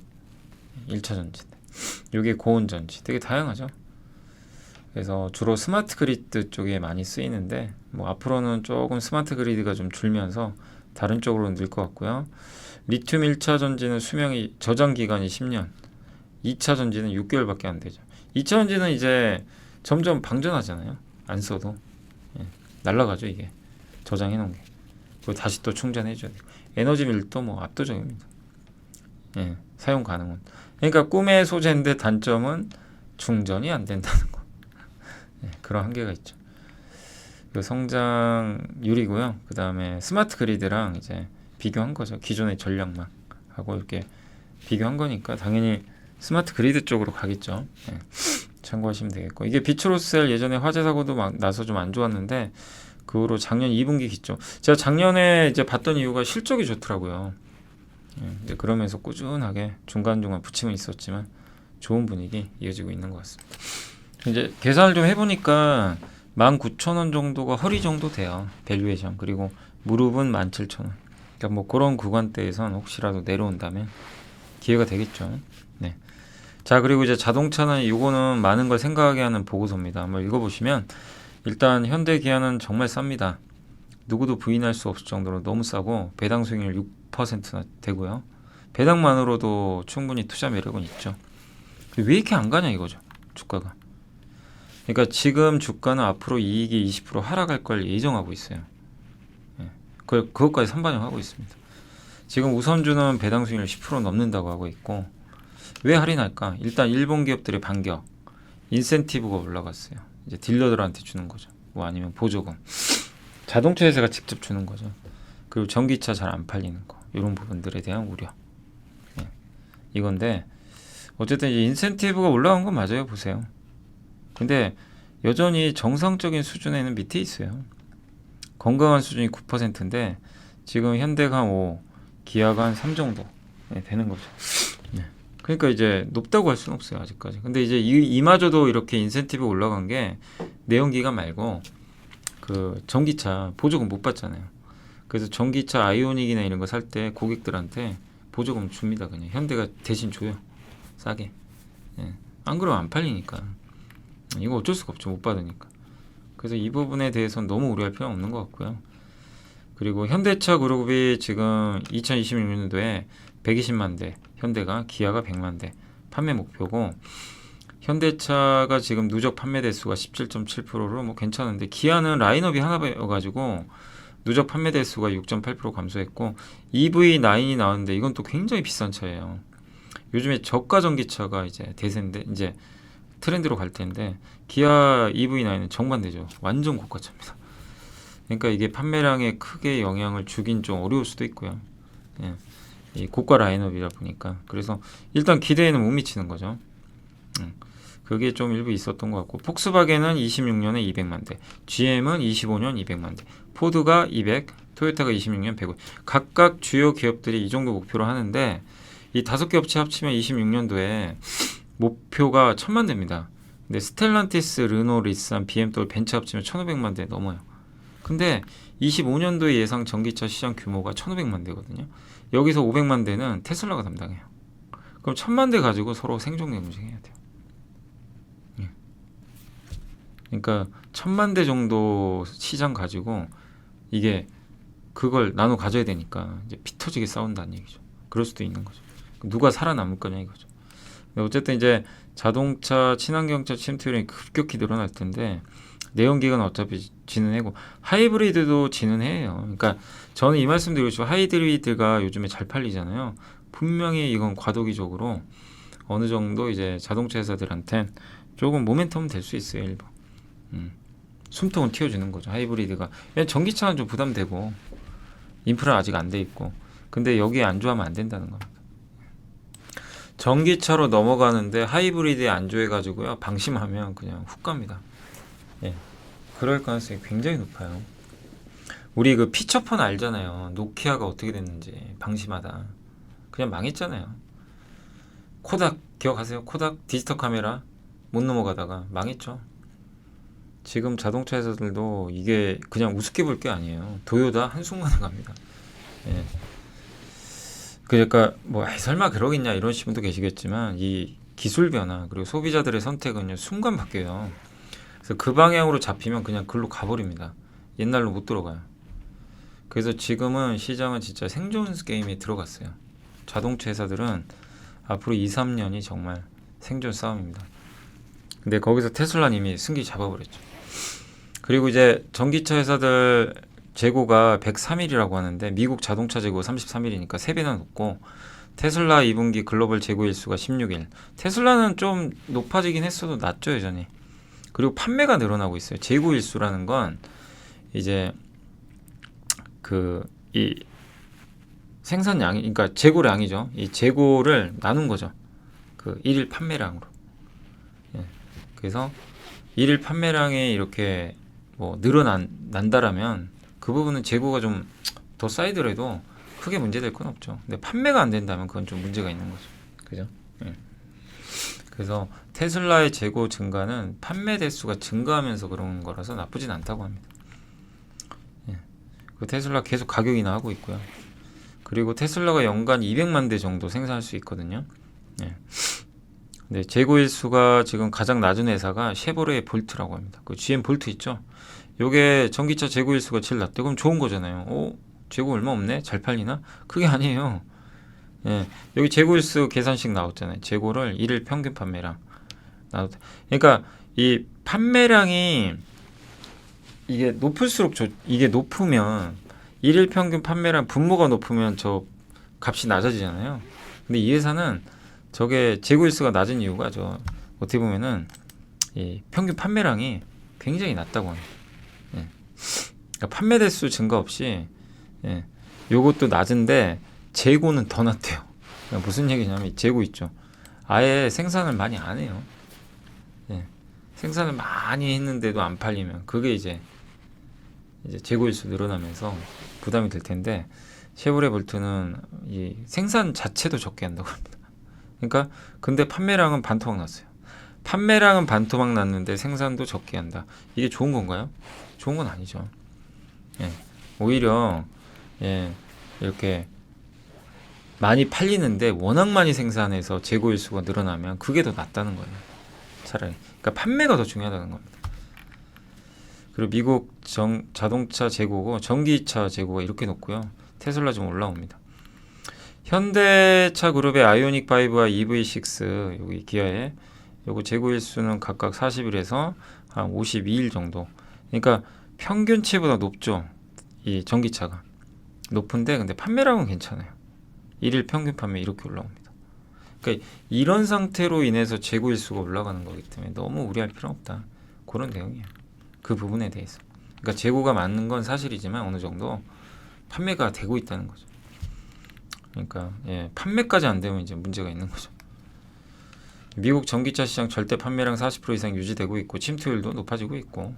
1차 전지. 요게 고온 전지. 되게 다양하죠. 그래서 주로 스마트 그리드 쪽에 많이 쓰이는데 뭐 앞으로는 조금 스마트 그리드가 좀 줄면서 다른 쪽으로 늘 것 같고요. 리튬 1차 전지는 수명이 저장 기간이 10년, 2차 전지는 6개월밖에 안 되죠. 2차 전지는 이제 점점 방전하잖아요. 안 써도 날라가죠 이게 저장해 놓은 게. 그리고 다시 또 충전해 줘야 돼요. 에너지 밀도 뭐 압도적입니다. 사용 가능은. 그러니까 꿈의 소재인데 단점은 충전이 안 된다는 거. 그런 한계가 있죠. 그 성장률이고요. 그 다음에 스마트 그리드랑 이제 비교한 거죠. 기존의 전략망 하고 이렇게 비교한 거니까 당연히 스마트 그리드 쪽으로 가겠죠. 참고하시면 되겠고, 이게 비츠로셀 예전에 화재 사고도 막 나서 좀 안 좋았는데 그 후로 작년 2분기 기죠. 제가 작년에 이제 봤던 이유가 실적이 좋더라고요. 이제 그러면서 꾸준하게 중간중간 부침은 있었지만 좋은 분위기 이어지고 있는 것 같습니다. 이제 계산을 좀 해보니까 19,000원 정도가 허리 정도 돼요. 밸류에이션. 그리고 무릎은 17,000원. 그러니까 뭐 그런 구간대에선 혹시라도 내려온다면 기회가 되겠죠. 네. 자, 그리고 이제 자동차는 이거는 많은 걸 생각하게 하는 보고서입니다. 한번 읽어보시면 일단 현대 기아는 정말 쌉니다. 누구도 부인할 수 없을 정도로 너무 싸고 배당 수익률 6%나 되고요. 배당만으로도 충분히 투자 매력은 있죠. 왜 이렇게 안 가냐 이거죠. 주가가. 그러니까 지금 주가는 앞으로 이익이 20% 하락할 걸 예정하고 있어요. 그것까지 선반영하고 있습니다. 지금 우선주는 배당 수익률 10% 넘는다고 하고 있고, 왜 할인할까? 일단 일본 기업들의 반격, 인센티브가 올라갔어요. 이제 딜러들한테 주는 거죠. 뭐 아니면 보조금, 자동차 회사가 직접 주는 거죠. 그리고 전기차 잘 안 팔리는 거, 이런 부분들에 대한 우려. 이건데 어쨌든 이 인센티브가 올라간 건 맞아요. 보세요. 근데 여전히 정상적인 수준에는 밑에 있어요. 건강한 수준이 9%인데 지금 현대가 한 5, 기아가 한 3 정도 되는 거죠. 그러니까 이제 높다고 할 수는 없어요 아직까지. 근데 이제 이마저도 이렇게 인센티브 올라간 게 내연기관 말고 그 전기차 보조금 못 받잖아요. 그래서 전기차 아이오닉이나 이런 거 살 때 고객들한테 보조금 줍니다. 그냥 현대가 대신 줘요, 싸게. 안 그러면 안 팔리니까. 이거 어쩔 수가 없죠, 못 받으니까. 그래서 이 부분에 대해서는 너무 우려할 필요는 없는 것 같고요. 그리고 현대차 그룹이 지금 2026년도에 120만 대, 현대가, 기아가 100만 대 판매 목표고, 현대차가 지금 누적 판매 대수가 17.7%로 뭐 괜찮은데, 기아는 라인업이 하나여가지고 누적 판매 대수가 6.8% 감소했고, EV9이 나왔는데 이건 또 굉장히 비싼 차예요. 요즘에 저가 전기차가 이제 대세인데 이제 트렌드로 갈 텐데, 기아 EV9은 정반대죠. 완전 고가차입니다. 그러니까 이게 판매량에 크게 영향을 주긴 좀 어려울 수도 있고요. 이 고가 라인업이라 보니까. 그래서 일단 기대에는 못 미치는 거죠. 그게 좀 일부 있었던 것 같고, 폭스바겐은 26년에 200만 대, GM은 25년 200만 대, 포드가 200, 토요타가 26년 150. 각각 주요 기업들이 이 정도 목표로 하는데, 이 5개 업체 합치면 26년도에 목표가 1000만 대입니다. 근데 스텔란티스, 르노, 닛산, BMW, 벤츠 합치면 1500만 대 넘어요. 근데 25년도의 예상 전기차 시장 규모가 1500만 대거든요. 여기서 500만 대는 테슬라가 담당해요. 그럼 1000만 대 가지고 서로 생존 경쟁해야 돼요. 그러니까 1000만 대 정도 시장 가지고 이게 그걸 나눠 가져야 되니까 이제 피 터지게 싸운다는 얘기죠. 그럴 수도 있는 거죠. 누가 살아남을 거냐 이거죠. 어쨌든 이제 자동차, 친환경차 침투율이 급격히 늘어날 텐데, 내연기관은 어차피 지는 해고, 하이브리드도 지는 해예요. 그러니까 저는 이 말씀 드리고 싶어요. 하이브리드가 요즘에 잘 팔리잖아요. 분명히 이건 과도기적으로 어느 정도 이제 자동차 회사들한테 조금 모멘텀은 될 수 있어요. 일부 숨통을 틔워주는 거죠, 하이브리드가. 왜냐면 전기차는 좀 부담되고 인프라 아직 안 돼 있고, 근데 여기에 안주하면 안 된다는 겁니다. 전기차로 넘어가는데 하이브리드에 안주해가지고요, 방심하면 그냥 훅 갑니다. 그럴 가능성이 굉장히 높아요. 우리 그 피처폰 알잖아요. 노키아가 어떻게 됐는지 방심하다. 그냥 망했잖아요. 코닥 기억하세요? 코닥 디지털 카메라 못 넘어가다가 망했죠. 지금 자동차 회사들도 이게 그냥 우습게 볼 게 아니에요. 도요다 한순간에 갑니다. 예. 그러니까 뭐 아이, 설마 그러겠냐 이러신 분도 계시겠지만 이 기술 변화 그리고 소비자들의 선택은요 순간 바뀌어요. 그래서 그 방향으로 잡히면 그냥 글로 가버립니다. 옛날로 못 들어가요. 그래서 지금은 시장은 진짜 생존 게임에 들어갔어요. 자동차 회사들은 앞으로 2, 3년이 정말 생존 싸움입니다. 근데 거기서 테슬라는 이미 승기 잡아버렸죠. 그리고 이제 전기차 회사들 재고가 103일이라고 하는데 미국 자동차 재고 33일이니까 3배나 높고 테슬라 2분기 글로벌 재고 일수가 16일. 테슬라는 좀 높아지긴 했어도 낮죠 여전히. 그리고 판매가 늘어나고 있어요. 재고 일수라는 건 이제 그 이 생산량이 그러니까 재고량이죠. 이 재고를 나눈 거죠. 그 일일 판매량으로. 예. 그래서 일일 판매량이 이렇게 뭐 늘어난다라면 그 부분은 재고가 좀 더 쌓이더라도 크게 문제될 건 없죠. 근데 판매가 안 된다면 그건 좀 문제가 있는 거죠. 그죠? 예. 그래서 테슬라의 재고 증가는 판매 대수가 증가하면서 그런 거라서 나쁘진 않다고 합니다. 예. 그 테슬라 계속 가격 인하하고 있고요. 그리고 테슬라가 연간 200만 대 정도 생산할 수 있거든요. 예. 네, 재고 일수가 지금 가장 낮은 회사가 쉐보레 볼트라고 합니다. 그 GM 볼트 있죠? 요게 전기차 재고 일수가 제일 낮대. 그럼 좋은 거잖아요. 재고 얼마 없네? 잘 팔리나? 그게 아니에요. 예, 여기 재고 일수 계산식 나왔잖아요. 재고를 일일 평균 판매량 나왔. 그러니까 이 판매량이 이게 높을수록 이게 높으면 일일 평균 판매량 분모가 높으면 저 값이 낮아지잖아요. 근데 이 회사는 저게 재고 일수가 낮은 이유가 저 어떻게 보면은 이 평균 판매량이 굉장히 낮다고 합니다. 예. 그러니까 판매 대수 증가 없이 예. 요것도 낮은데 재고는 더 낮대요. 그러니까 무슨 얘기냐면 재고 있죠. 아예 생산을 많이 안 해요. 예. 생산을 많이 했는데도 안 팔리면 그게 이제 재고 일수 늘어나면서 부담이 될 텐데 쉐보레 볼트는 이 생산 자체도 적게 한다고 합니다. 그러니까 근데 판매량은 반토막 났어요. 판매량은 반토막 났는데 생산도 적게 한다. 이게 좋은 건가요? 좋은 건 아니죠. 예. 오히려 예, 이렇게 많이 팔리는데 워낙 많이 생산해서 재고 일수가 늘어나면 그게 더 낫다는 거예요. 차라리. 그러니까 판매가 더 중요하다는 겁니다. 그리고 미국 자동차 재고고 전기차 재고가 이렇게 높고요. 테슬라 좀 올라옵니다. 현대차 그룹의 아이오닉 5와 EV6 여기 기아에 요거 재고 일수는 각각 40일에서 한 52일 정도. 그러니까 평균치보다 높죠. 이 전기차가. 높은데 근데 판매량은 괜찮아요. 일일 평균 판매 이렇게 올라옵니다. 그러니까 이런 상태로 인해서 재고 일수가 올라가는 거기 때문에 너무 우려할 필요는 없다. 그런 내용이에요. 그 부분에 대해서. 그러니까 재고가 많은 건 사실이지만 어느 정도 판매가 되고 있다는 거죠. 그러니까 예, 판매까지 안 되면 이제 문제가 있는 거죠. 미국 전기차 시장 절대 판매량 40% 이상 유지되고 있고 침투율도 높아지고 있고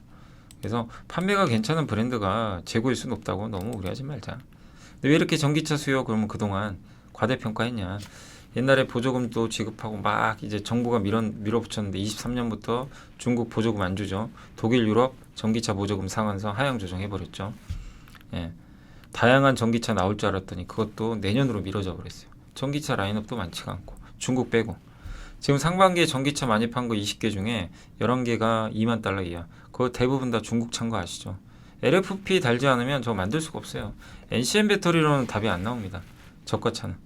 그래서 판매가 괜찮은 브랜드가 재고일 수 높다고 너무 우려하지 말자. 근데 왜 이렇게 전기차 수요 그러면 그동안 과대평가했냐. 옛날에 보조금도 지급하고 막 이제 정부가 밀어붙였는데 23년부터 중국 보조금 안 주죠. 독일, 유럽 전기차 보조금 상한선 하향 조정해버렸죠. 예. 다양한 전기차 나올 줄 알았더니 그것도 내년으로 미뤄져 버렸어요. 전기차 라인업도 많지가 않고 중국 빼고 지금 상반기에 전기차 많이 판 거 20개 중에 11개가 2만 달러 이하. 그거 대부분 다 중국 찬 거 아시죠? LFP 달지 않으면 저거 만들 수가 없어요. NCM 배터리로는 답이 안 나옵니다. 저가차는.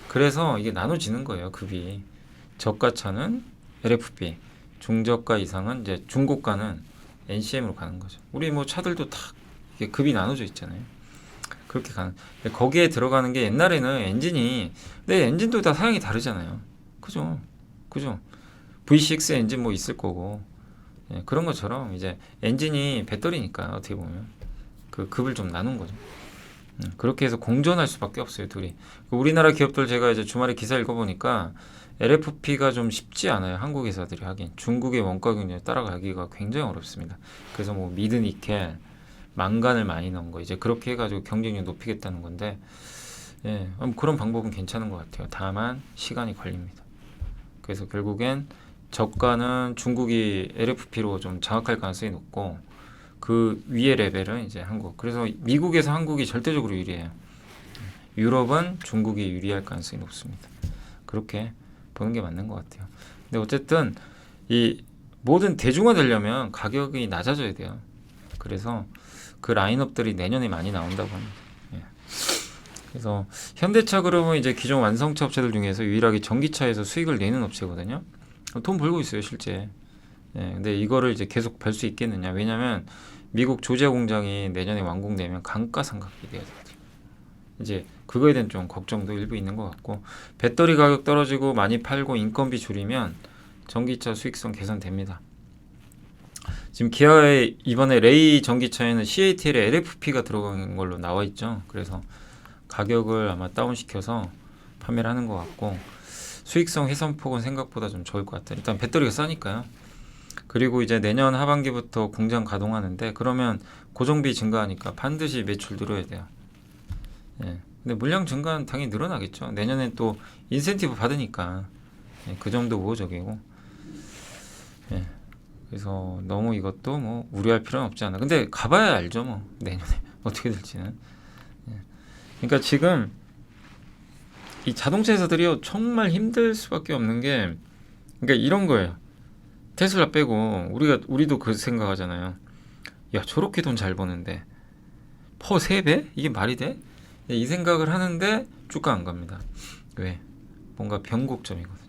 그래서 이게 나눠지는 거예요. 급이. 저가차는 LFP, 중저가 이상은 이제 중고가는 NCM으로 가는 거죠. 우리 뭐 차들도 다 이게 급이 나눠져 있잖아요. 그렇게 가는. 거기에 들어가는 게 옛날에는 엔진이, 근데 엔진도 다 사양이 다르잖아요. 그죠? 그죠? V6 엔진 뭐 있을 거고. 예, 그런 것처럼 이제 엔진이 배터리니까 어떻게 보면 그 급을 좀 나눈 거죠. 그렇게 해서 공존할 수밖에 없어요, 둘이. 우리나라 기업들 제가 이제 주말에 기사 읽어보니까 LFP가 좀 쉽지 않아요. 한국 회사들이 하긴. 중국의 원가 경쟁에 따라가기가 굉장히 어렵습니다. 그래서 뭐 미드니켈, 망간을 많이 넣은 거 이제 그렇게 해가지고 경쟁력 높이겠다는 건데 예, 그런 방법은 괜찮은 것 같아요. 다만 시간이 걸립니다. 그래서 결국엔 저가는 중국이 LFP로 좀 장악할 가능성이 높고 그 위의 레벨은 이제 한국. 그래서 미국에서 한국이 절대적으로 유리해요. 유럽은 중국이 유리할 가능성이 높습니다. 그렇게 보는 게 맞는 것 같아요. 근데 어쨌든 이 모든 대중화되려면 가격이 낮아져야 돼요. 그래서 그 라인업들이 내년에 많이 나온다고 합니다. 예. 그래서 현대차 그룹은 이제 기존 완성차 업체들 중에서 유일하게 전기차에서 수익을 내는 업체거든요. 돈 벌고 있어요, 실제. 예, 근데 이거를 이제 계속 벌 수 있겠느냐? 왜냐면 미국 조지아 공장이 내년에 완공되면 감가상각이 돼야 되거든요. 이제 그거에 대한 좀 걱정도 일부 있는 것 같고 배터리 가격 떨어지고 많이 팔고 인건비 줄이면 전기차 수익성 개선됩니다. 지금 기아의 이번에 레이 전기차에는 CATL에 LFP가 들어간 걸로 나와 있죠. 그래서 가격을 아마 다운시켜서 판매를 하는 것 같고 수익성 해선폭은 생각보다 좀 좋을 것 같아요. 일단 배터리가 싸니까요. 그리고 이제 내년 하반기부터 공장 가동하는데 그러면 고정비 증가하니까 반드시 매출 늘어야 돼요. 예. 근데 물량 증가는 당연히 늘어나겠죠. 내년엔 또 인센티브 받으니까 예, 그 정도 우호적이고 예. 그래서 너무 이것도 뭐 우려할 필요는 없지 않나. 근데 가봐야 알죠 뭐 내년에 어떻게 될지는. 예. 그러니까 지금 이 자동차 회사들이 정말 힘들 수밖에 없는 게 그러니까 이런 거예요. 테슬라 빼고 우리도 그 생각하잖아요. 야 저렇게 돈 잘 버는데 퍼 3배? 이게 말이 돼? 이 생각을 하는데 주가 안 갑니다. 왜? 뭔가 변곡점이거든요.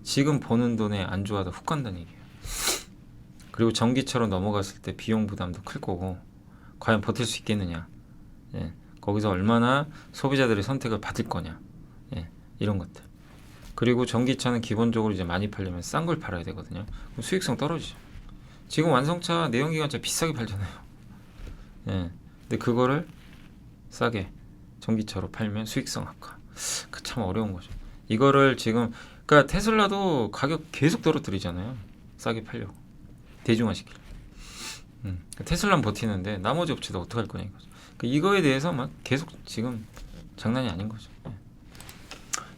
지금 버는 돈에 안 좋아도 훅 간다는 얘기예요. 그리고 전기차로 넘어갔을 때 비용 부담도 클 거고 과연 버틸 수 있겠느냐. 예. 거기서 얼마나 소비자들의 선택을 받을 거냐. 예. 이런 것들. 그리고 전기차는 기본적으로 이제 많이 팔려면 싼 걸 팔아야 되거든요. 그럼 수익성 떨어지죠. 지금 완성차 내연기관차 비싸게 팔잖아요. 예. 근데 그거를 싸게 전기차로 팔면 수익성 악화. 그 참 어려운 거죠. 이거를 지금 그러니까 테슬라도 가격 계속 떨어뜨리잖아요. 싸게 팔려고 대중화시키려. 테슬라는 버티는데 나머지 업체도 어떻게 할 거냐 이거죠. 그러니까 이거에 대해서 막 계속 지금 장난이 아닌 거죠. 예.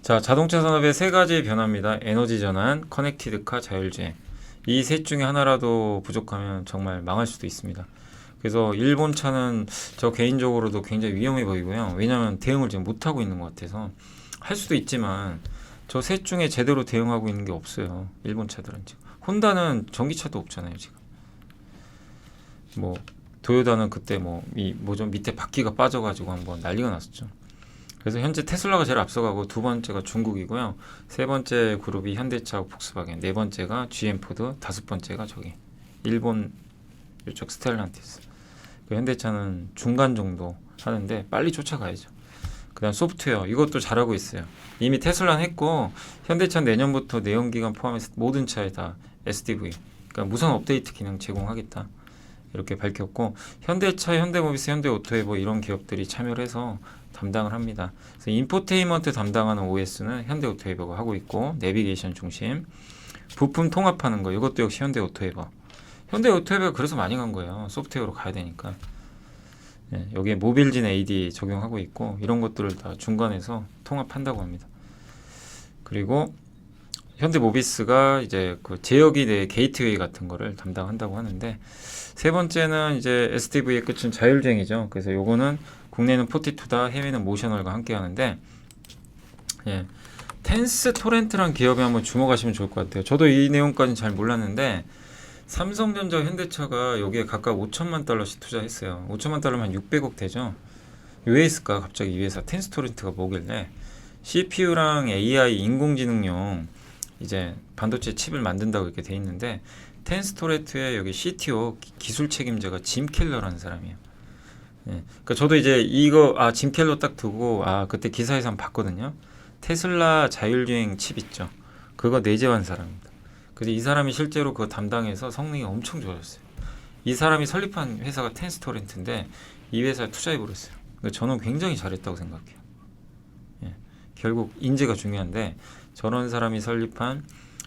자, 자동차 산업의 세 가지 변화입니다. 에너지 전환, 커넥티드카, 자율주행. 이 셋 중에 하나라도 부족하면 정말 망할 수도 있습니다. 그래서 일본 차는 저 개인적으로도 굉장히 위험해 보이고요. 왜냐하면 대응을 지금 못하고 있는 것 같아서 할 수도 있지만 저 셋 중에 제대로 대응하고 있는 게 없어요. 일본 차들은 지금. 혼다는 전기차도 없잖아요, 지금. 뭐 도요타는 그때 뭐좀 밑에 바퀴가 빠져가지고 한번 난리가 났었죠. 그래서 현재 테슬라가 제일 앞서가고 두 번째가 중국이고요. 세 번째 그룹이 현대차, 폭스바겐, 네 번째가 GM 포드, 다섯 번째가 저기 일본 이쪽 스텔란티스. 그 현대차는 중간 정도 하는데 빨리 쫓아가야죠. 그다음 소프트웨어 이것도 잘하고 있어요. 이미 테슬라는 했고 현대차 내년부터 내연기관 포함해서 모든 차에 다 SDV, 그러니까 무선 업데이트 기능 제공하겠다. 이렇게 밝혔고 현대차, 현대모비스, 현대오토에버 이런 기업들이 참여를 해서 담당을 합니다. 그래서 인포테인먼트 담당하는 OS는 현대오토에버가 하고 있고 내비게이션 중심, 부품 통합하는 거 이것도 역시 현대오토에버. 현대오토에버가 그래서 많이 간 거예요. 소프트웨어로 가야 되니까. 예, 여기에 모빌진 AD 적용하고 있고 이런 것들을 다 중간에서 통합한다고 합니다. 그리고 현대모비스가 이제 그 제어기 내 게이트웨이 같은 거를 담당한다고 하는데 세 번째는 이제 SDV의 끝은 자율주행이죠. 그래서 요거는 국내는 포티투다, 해외는 모셔널과 함께 하는데 예, 텐스 토렌트란 기업에 한번 주목하시면 좋을 것 같아요. 저도 이 내용까지는 잘 몰랐는데 삼성전자, 현대차가 여기에 각각 5천만 달러씩 투자했어요. 5천만 달러면 600억 되죠. 왜 했을까? 갑자기 이 회사 텐스 토렌트가 뭐길래 CPU랑 AI 인공지능용 이제 반도체 칩을 만든다고 이렇게 돼 있는데 텐스 토렌트의 여기 CTO 기술 책임자가 짐 켈러라는 사람이에요. 예. 그러니까 저도 이제 이거 짐 켈러 딱 두고 그때 기사에서 한번 봤거든요. 테슬라 자율주행 칩 있죠. 그거 내재한 사람입니다. 그래서 이 사람이 실제로 그거 담당해서 성능이 엄청 좋아졌어요. 이 사람이 설립한 회사가 텐스 토렌트인데 이 회사에 투자해버렸어요. 그러니까 저는 굉장히 잘했다고 생각해요. 예. 결국 인재가 중요한데 저런 사람이 설립한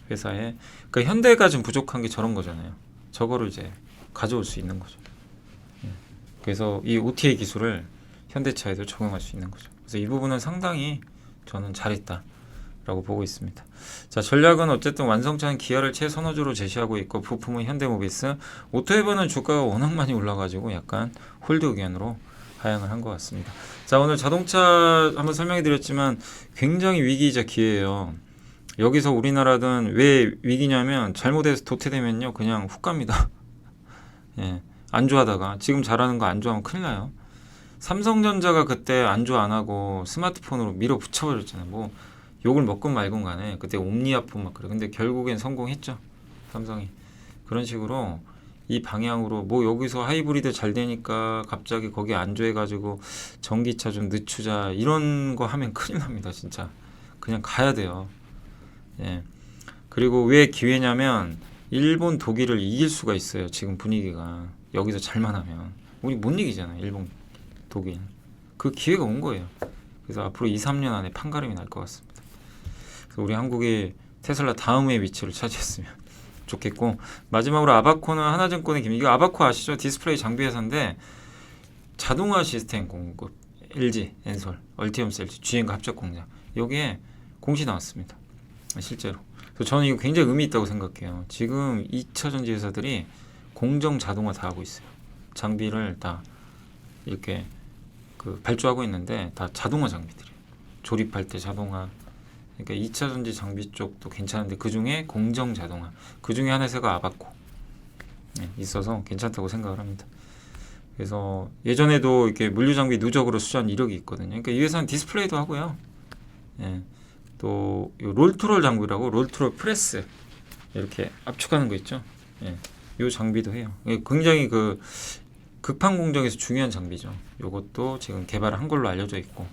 회사에 그러니까 현대가 좀 부족한 게 저런 거잖아요. 저거를 이제 가져올 수 있는 거죠. 예. 그래서 이 OTA 기술을 현대차에도 적용할 수 있는 거죠. 그래서 이 부분은 상당히 저는 잘했다라고 보고 있습니다. 자, 전략은 어쨌든 완성차 는 기아를 최선호주로 제시하고 있고 부품은 현대모비스, 오토에버는 주가가 워낙 많이 올라가지고 약간 홀드 의견으로 하향을 한 것 같습니다. 자, 오늘 자동차 한번 설명해 드렸지만 굉장히 위기이자 기회예요. 여기서 우리나라는 왜 위기냐면 잘못해서 도태되면요 그냥 훅 갑니다. 예, 안주하다가 지금 잘하는 거 안주하면 큰일 나요. 삼성전자가 그때 안주 안 하고 스마트폰으로 밀어붙여버렸잖아요. 뭐 욕을 먹건 말건 간에 그때 옴니아폰 막 그래. 근데 결국엔 성공했죠. 삼성이. 그런 식으로 이 방향으로 뭐 여기서 하이브리드 잘 되니까 갑자기 거기 안주해가지고 전기차 좀 늦추자 이런 거 하면 큰일 납니다. 진짜. 그냥 가야 돼요. 예. 그리고 왜 기회냐면 일본, 독일을 이길 수가 있어요. 지금 분위기가. 여기서 잘만 하면. 우리 못 이기잖아요. 일본, 독일. 그 기회가 온 거예요. 그래서 앞으로 2, 3년 안에 판가름이 날 것 같습니다. 그래서 우리 한국이 테슬라 다음의 위치를 차지했으면 좋겠고, 마지막으로 아바코는 하나증권의 이거 아바코 아시죠? 디스플레이 장비 회사인데 자동화 시스템 공급 LG, 엔솔, 얼티엄스 LG, GM과 합작 공장 여기에 공시 나왔습니다. 실제로. 그래서 저는 이거 굉장히 의미 있다고 생각해요. 지금 2차 전지 회사들이 공정 자동화 다 하고 있어요. 장비를 다 이렇게 발주하고 있는데 다 자동화 장비들이에요. 조립할 때 자동화. 그러니까 2차 전지 장비 쪽도 괜찮은데 그 중에 공정 자동화. 그 중에 한 회사가 아바코. 있어서 괜찮다고 생각을 합니다. 그래서 예전에도 이렇게 물류 장비 누적으로 수주한 이력이 있거든요. 그러니까 이 회사는 디스플레이도 하고요. 예. 또 롤트롤 장비라고 롤트롤 프레스 이렇게 압축하는 거 있죠. 예. 이 장비도 해요. 굉장히 급한 공정에서 중요한 장비죠. 이것도 지금 개발을 한 걸로 알려져 있고.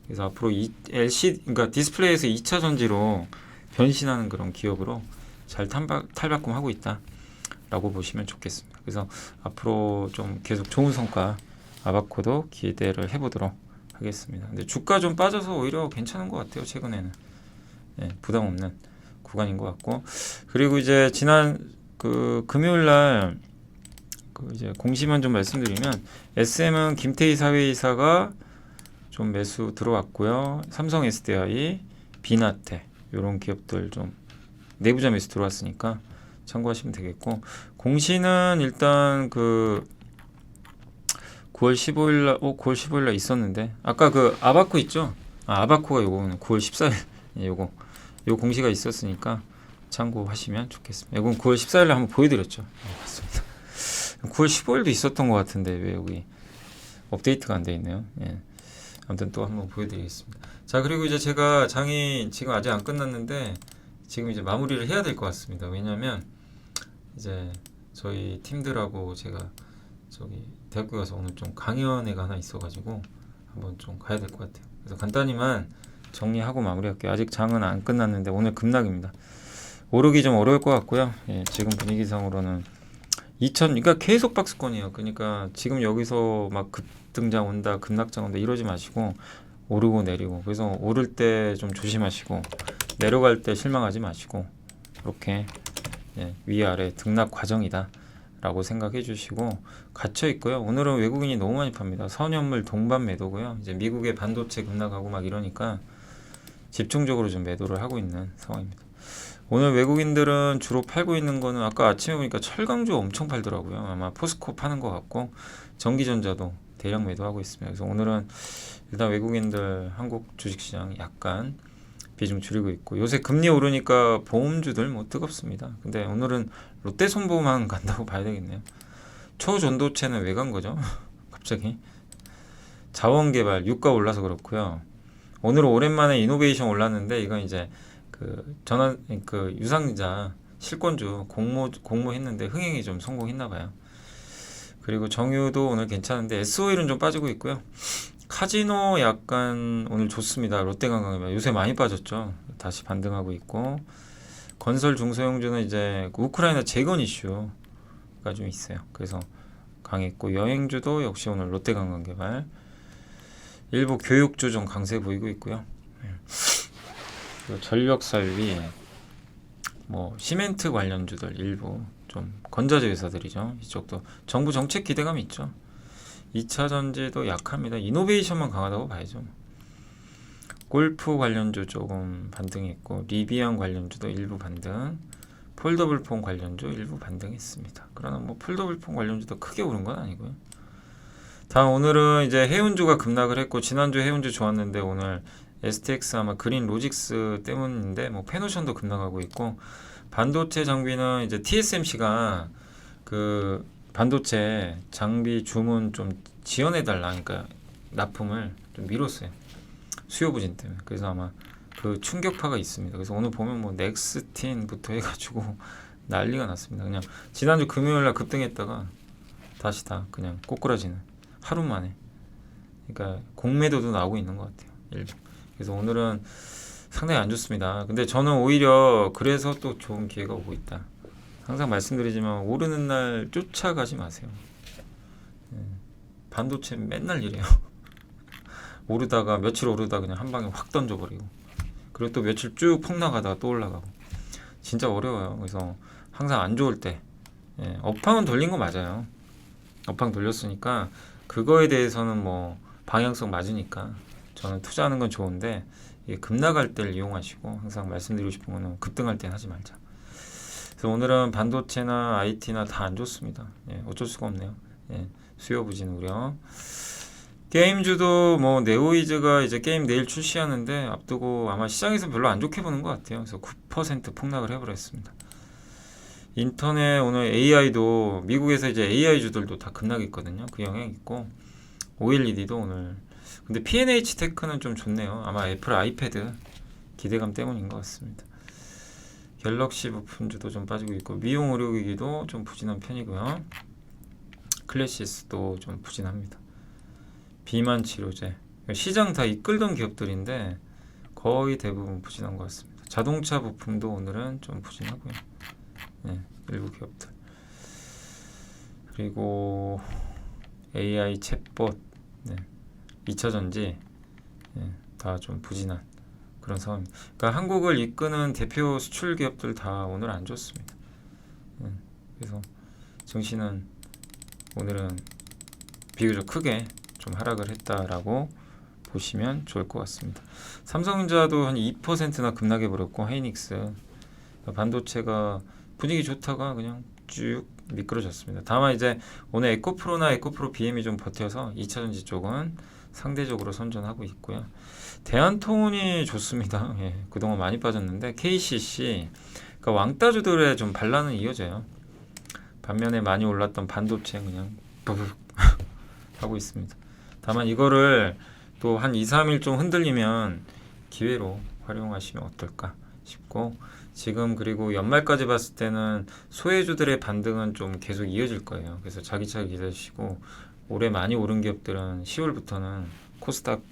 그래서 앞으로 LCD, 그러니까 디스플레이에서 2차 전지로 변신하는 그런 기업으로 잘 탈바꿈하고 있다라고 보시면 좋겠습니다. 그래서 앞으로 좀 계속 좋은 성과 아바코도 기대를 해보도록 하겠습니다. 근데 주가 좀 빠져서 오히려 괜찮은 것 같아요. 최근에는 부담 없는 구간인 것 같고, 그리고 이제 지난 금요일날 이제 공시만 좀 말씀드리면 SM은 김태희 사회이사가 좀 매수 들어왔고요. 삼성 SDI, 비나테 이런 기업들 좀 내부자 매수 들어왔으니까 참고하시면 되겠고, 공시는 일단 9월 15일날 있었는데 아까 아바코 있죠? 아바코가 요거는 9월 14일 요 공시가 있었으니까 참고하시면 좋겠습니다. 이건 9월 14일날 한번 보여드렸죠. 맞습니다. 9월 15일도 있었던 것 같은데 왜 여기 업데이트가 안 돼 있네요. 예. 아무튼 또 한번 보여드리겠습니다. 자, 그리고 이제 제가 장이 지금 아직 안 끝났는데 지금 이제 마무리를 해야 될 것 같습니다. 왜냐면 이제 저희 팀들하고 제가 대학교 가서 오늘 좀 강연회가 하나 있어가지고 한번 좀 가야 될 것 같아요. 그래서 간단히만 정리하고 마무리할게요. 아직 장은 안 끝났는데 오늘 급락입니다. 오르기 좀 어려울 것 같고요. 예, 지금 분위기상으로는 그러니까 계속 박스권이에요. 그러니까 지금 여기서 막 급등장 온다, 급락장 온다 이러지 마시고 오르고 내리고, 그래서 오를 때 좀 조심하시고 내려갈 때 실망하지 마시고 이렇게 위아래 등락 과정이다 라고 생각해 주시고 갇혀 있고요. 오늘은 외국인이 너무 많이 팝니다. 선현물 동반 매도고요. 이제 미국의 반도체 급락하고 막 이러니까 집중적으로 좀 매도를 하고 있는 상황입니다. 오늘 외국인들은 주로 팔고 있는 거는 아까 아침에 보니까 철강주 엄청 팔더라고요. 아마 포스코 파는 것 같고 전기전자도 대량 매도하고 있습니다. 그래서 오늘은 일단 외국인들 한국 주식시장 약간 비중 줄이고 있고, 요새 금리 오르니까 보험주들 뭐 뜨겁습니다. 근데 오늘은 롯데손보만 간다고 봐야 되겠네요. 초전도체는 왜 간 거죠? 갑자기 자원개발 유가 올라서 그렇고요. 오늘은 오랜만에 이노베이션 올랐는데 이건 이제 유상자 실권주 공모했는데 흥행이 좀 성공했나 봐요. 그리고 정유도 오늘 괜찮은데 SO일은 좀 빠지고 있고요. 카지노 약간 오늘 좋습니다. 롯데관광이 요새 많이 빠졌죠. 다시 반등하고 있고, 건설 중소형주는 이제 우크라이나 재건 이슈가 좀 있어요. 그래서 강했고, 여행주도 역시 오늘 롯데관광개발, 일부 교육주 좀 강세 보이고 있고요. 그리고 전력설비, 시멘트 관련주들 일부 좀 건자재 회사들이죠. 이쪽도 정부 정책 기대감이 있죠. 2차 전지도 약합니다. 이노베이션만 강하다고 봐야죠. 골프 관련주 조금 반등했고, 리비안 관련주도 일부 반등, 폴더블폰 관련주 일부 반등했습니다. 그러나 뭐 폴더블폰 관련주도 크게 오른 건 아니고요. 다음 오늘은 이제 해운주가 급락을 했고, 지난주 해운주 좋았는데 오늘 STX 아마 그린 로직스 때문인데 뭐 페노션도 급락하고 있고, 반도체 장비는 이제 TSMC가 그 반도체 장비 주문 좀 지원해달라, 그러니까 납품을 좀 미뤘어요. 수요 부진 때문에. 그래서 아마 그 충격파가 있습니다. 그래서 오늘 보면 뭐 넥스틴부터 해가지고 난리가 났습니다. 그냥 지난주 금요일날 급등했다가 다시 다 그냥 꼬꾸라지는 하루 만에. 그러니까 공매도도 나오고 있는 것 같아요. 일부. 그래서 오늘은 상당히 안 좋습니다. 근데 저는 오히려 그래서 또 좋은 기회가 오고 있다. 항상 말씀드리지만 오르는 날 쫓아가지 마세요. 반도체 맨날 이래요. 오르다가 며칠 오르다 그냥 한 방에 확 던져버리고, 그리고 또 며칠 쭉 폭락하다가 또 올라가고, 진짜 어려워요. 그래서 항상 안 좋을 때 업황은 돌린 거 맞아요. 업황 돌렸으니까 그거에 대해서는 뭐 방향성 맞으니까 저는 투자하는 건 좋은데, 이게 급락할 때를 이용하시고, 항상 말씀드리고 싶은 거는 급등할 땐 하지 말자. 그래서 오늘은 반도체나 IT나 다 안 좋습니다. 어쩔 수가 없네요. 수요 부진 우려. 게임주도 뭐 네오이즈가 이제 게임 내일 출시하는데 앞두고 아마 시장에서 별로 안 좋게 보는 것 같아요. 그래서 9% 폭락을 해버렸습니다. 인터넷 오늘 AI도 미국에서 이제 AI 주들도 다 급락했거든요. 그 영향 있고, OLED도 오늘. 근데 P&H 테크는 좀 좋네요. 아마 애플 아이패드 기대감 때문인 것 같습니다. 갤럭시 부품주도 좀 빠지고 있고, 미용 의료기기도 좀 부진한 편이고요. 클래시스도 좀 부진합니다. 비만 치료제, 시장 다 이끌던 기업들인데 거의 대부분 부진한 것 같습니다. 자동차 부품도 오늘은 좀 부진하고요. 일부 기업들. 그리고 AI 챗봇, 2차 전지 다 좀 부진한 그런 상황입니다. 그러니까 한국을 이끄는 대표 수출 기업들 다 오늘 안 좋습니다. 그래서 증시는 오늘은 비교적 크게 좀 하락을 했다라고 보시면 좋을 것 같습니다. 삼성전자도 한 2%나 급락해 버렸고, 하이닉스 반도체가 분위기 좋다가 그냥 쭉 미끄러졌습니다. 다만 이제 오늘 에코프로나 에코프로 BM이 좀 버텨서 2차전지 쪽은 상대적으로 선전하고 있고요. 대한통운이 좋습니다. 그동안 많이 빠졌는데 KCC, 그러니까 왕따주들의 좀 반란은 이어져요. 반면에 많이 올랐던 반도체 그냥 부북 하고 있습니다. 다만 이거를 또 한 2, 3일 좀 흔들리면 기회로 활용하시면 어떨까 싶고, 지금 그리고 연말까지 봤을 때는 소외주들의 반등은 좀 계속 이어질 거예요. 그래서 차기차기 기다리시고, 올해 많이 오른 기업들은 10월부터는 코스닥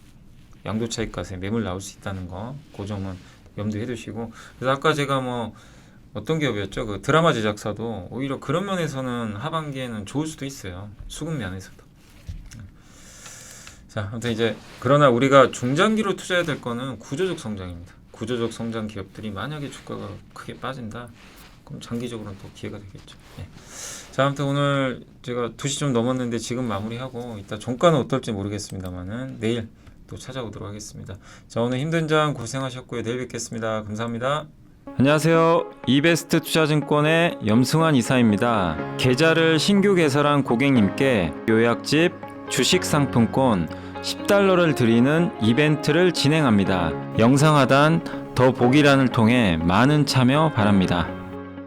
양도 차익과세 매물 나올 수 있다는 거, 그 점은 염두해 두시고. 그래서 아까 제가 뭐 어떤 기업이었죠? 그 드라마 제작사도 오히려 그런 면에서는 하반기에는 좋을 수도 있어요. 수급 면에서도. 자, 아무튼 이제 그러나 우리가 중장기로 투자해야 될 거는 구조적 성장입니다. 구조적 성장 기업들이 만약에 주가가 크게 빠진다, 그럼 장기적으로는 또 기회가 되겠죠. 자, 아무튼 오늘 제가 2시 좀 넘었는데 지금 마무리하고, 이따 종가는 어떨지 모르겠습니다만은 내일 또 찾아오도록 하겠습니다. 자, 오늘 힘든 장 고생하셨고요. 내일 뵙겠습니다. 감사합니다. 안녕하세요. 이베스트 투자증권의 염승환 이사입니다. 계좌를 신규 개설한 고객님께 요약집 주식 상품권 $10를 드리는 이벤트를 진행합니다. 영상 하단 더 보기란을 통해 많은 참여 바랍니다.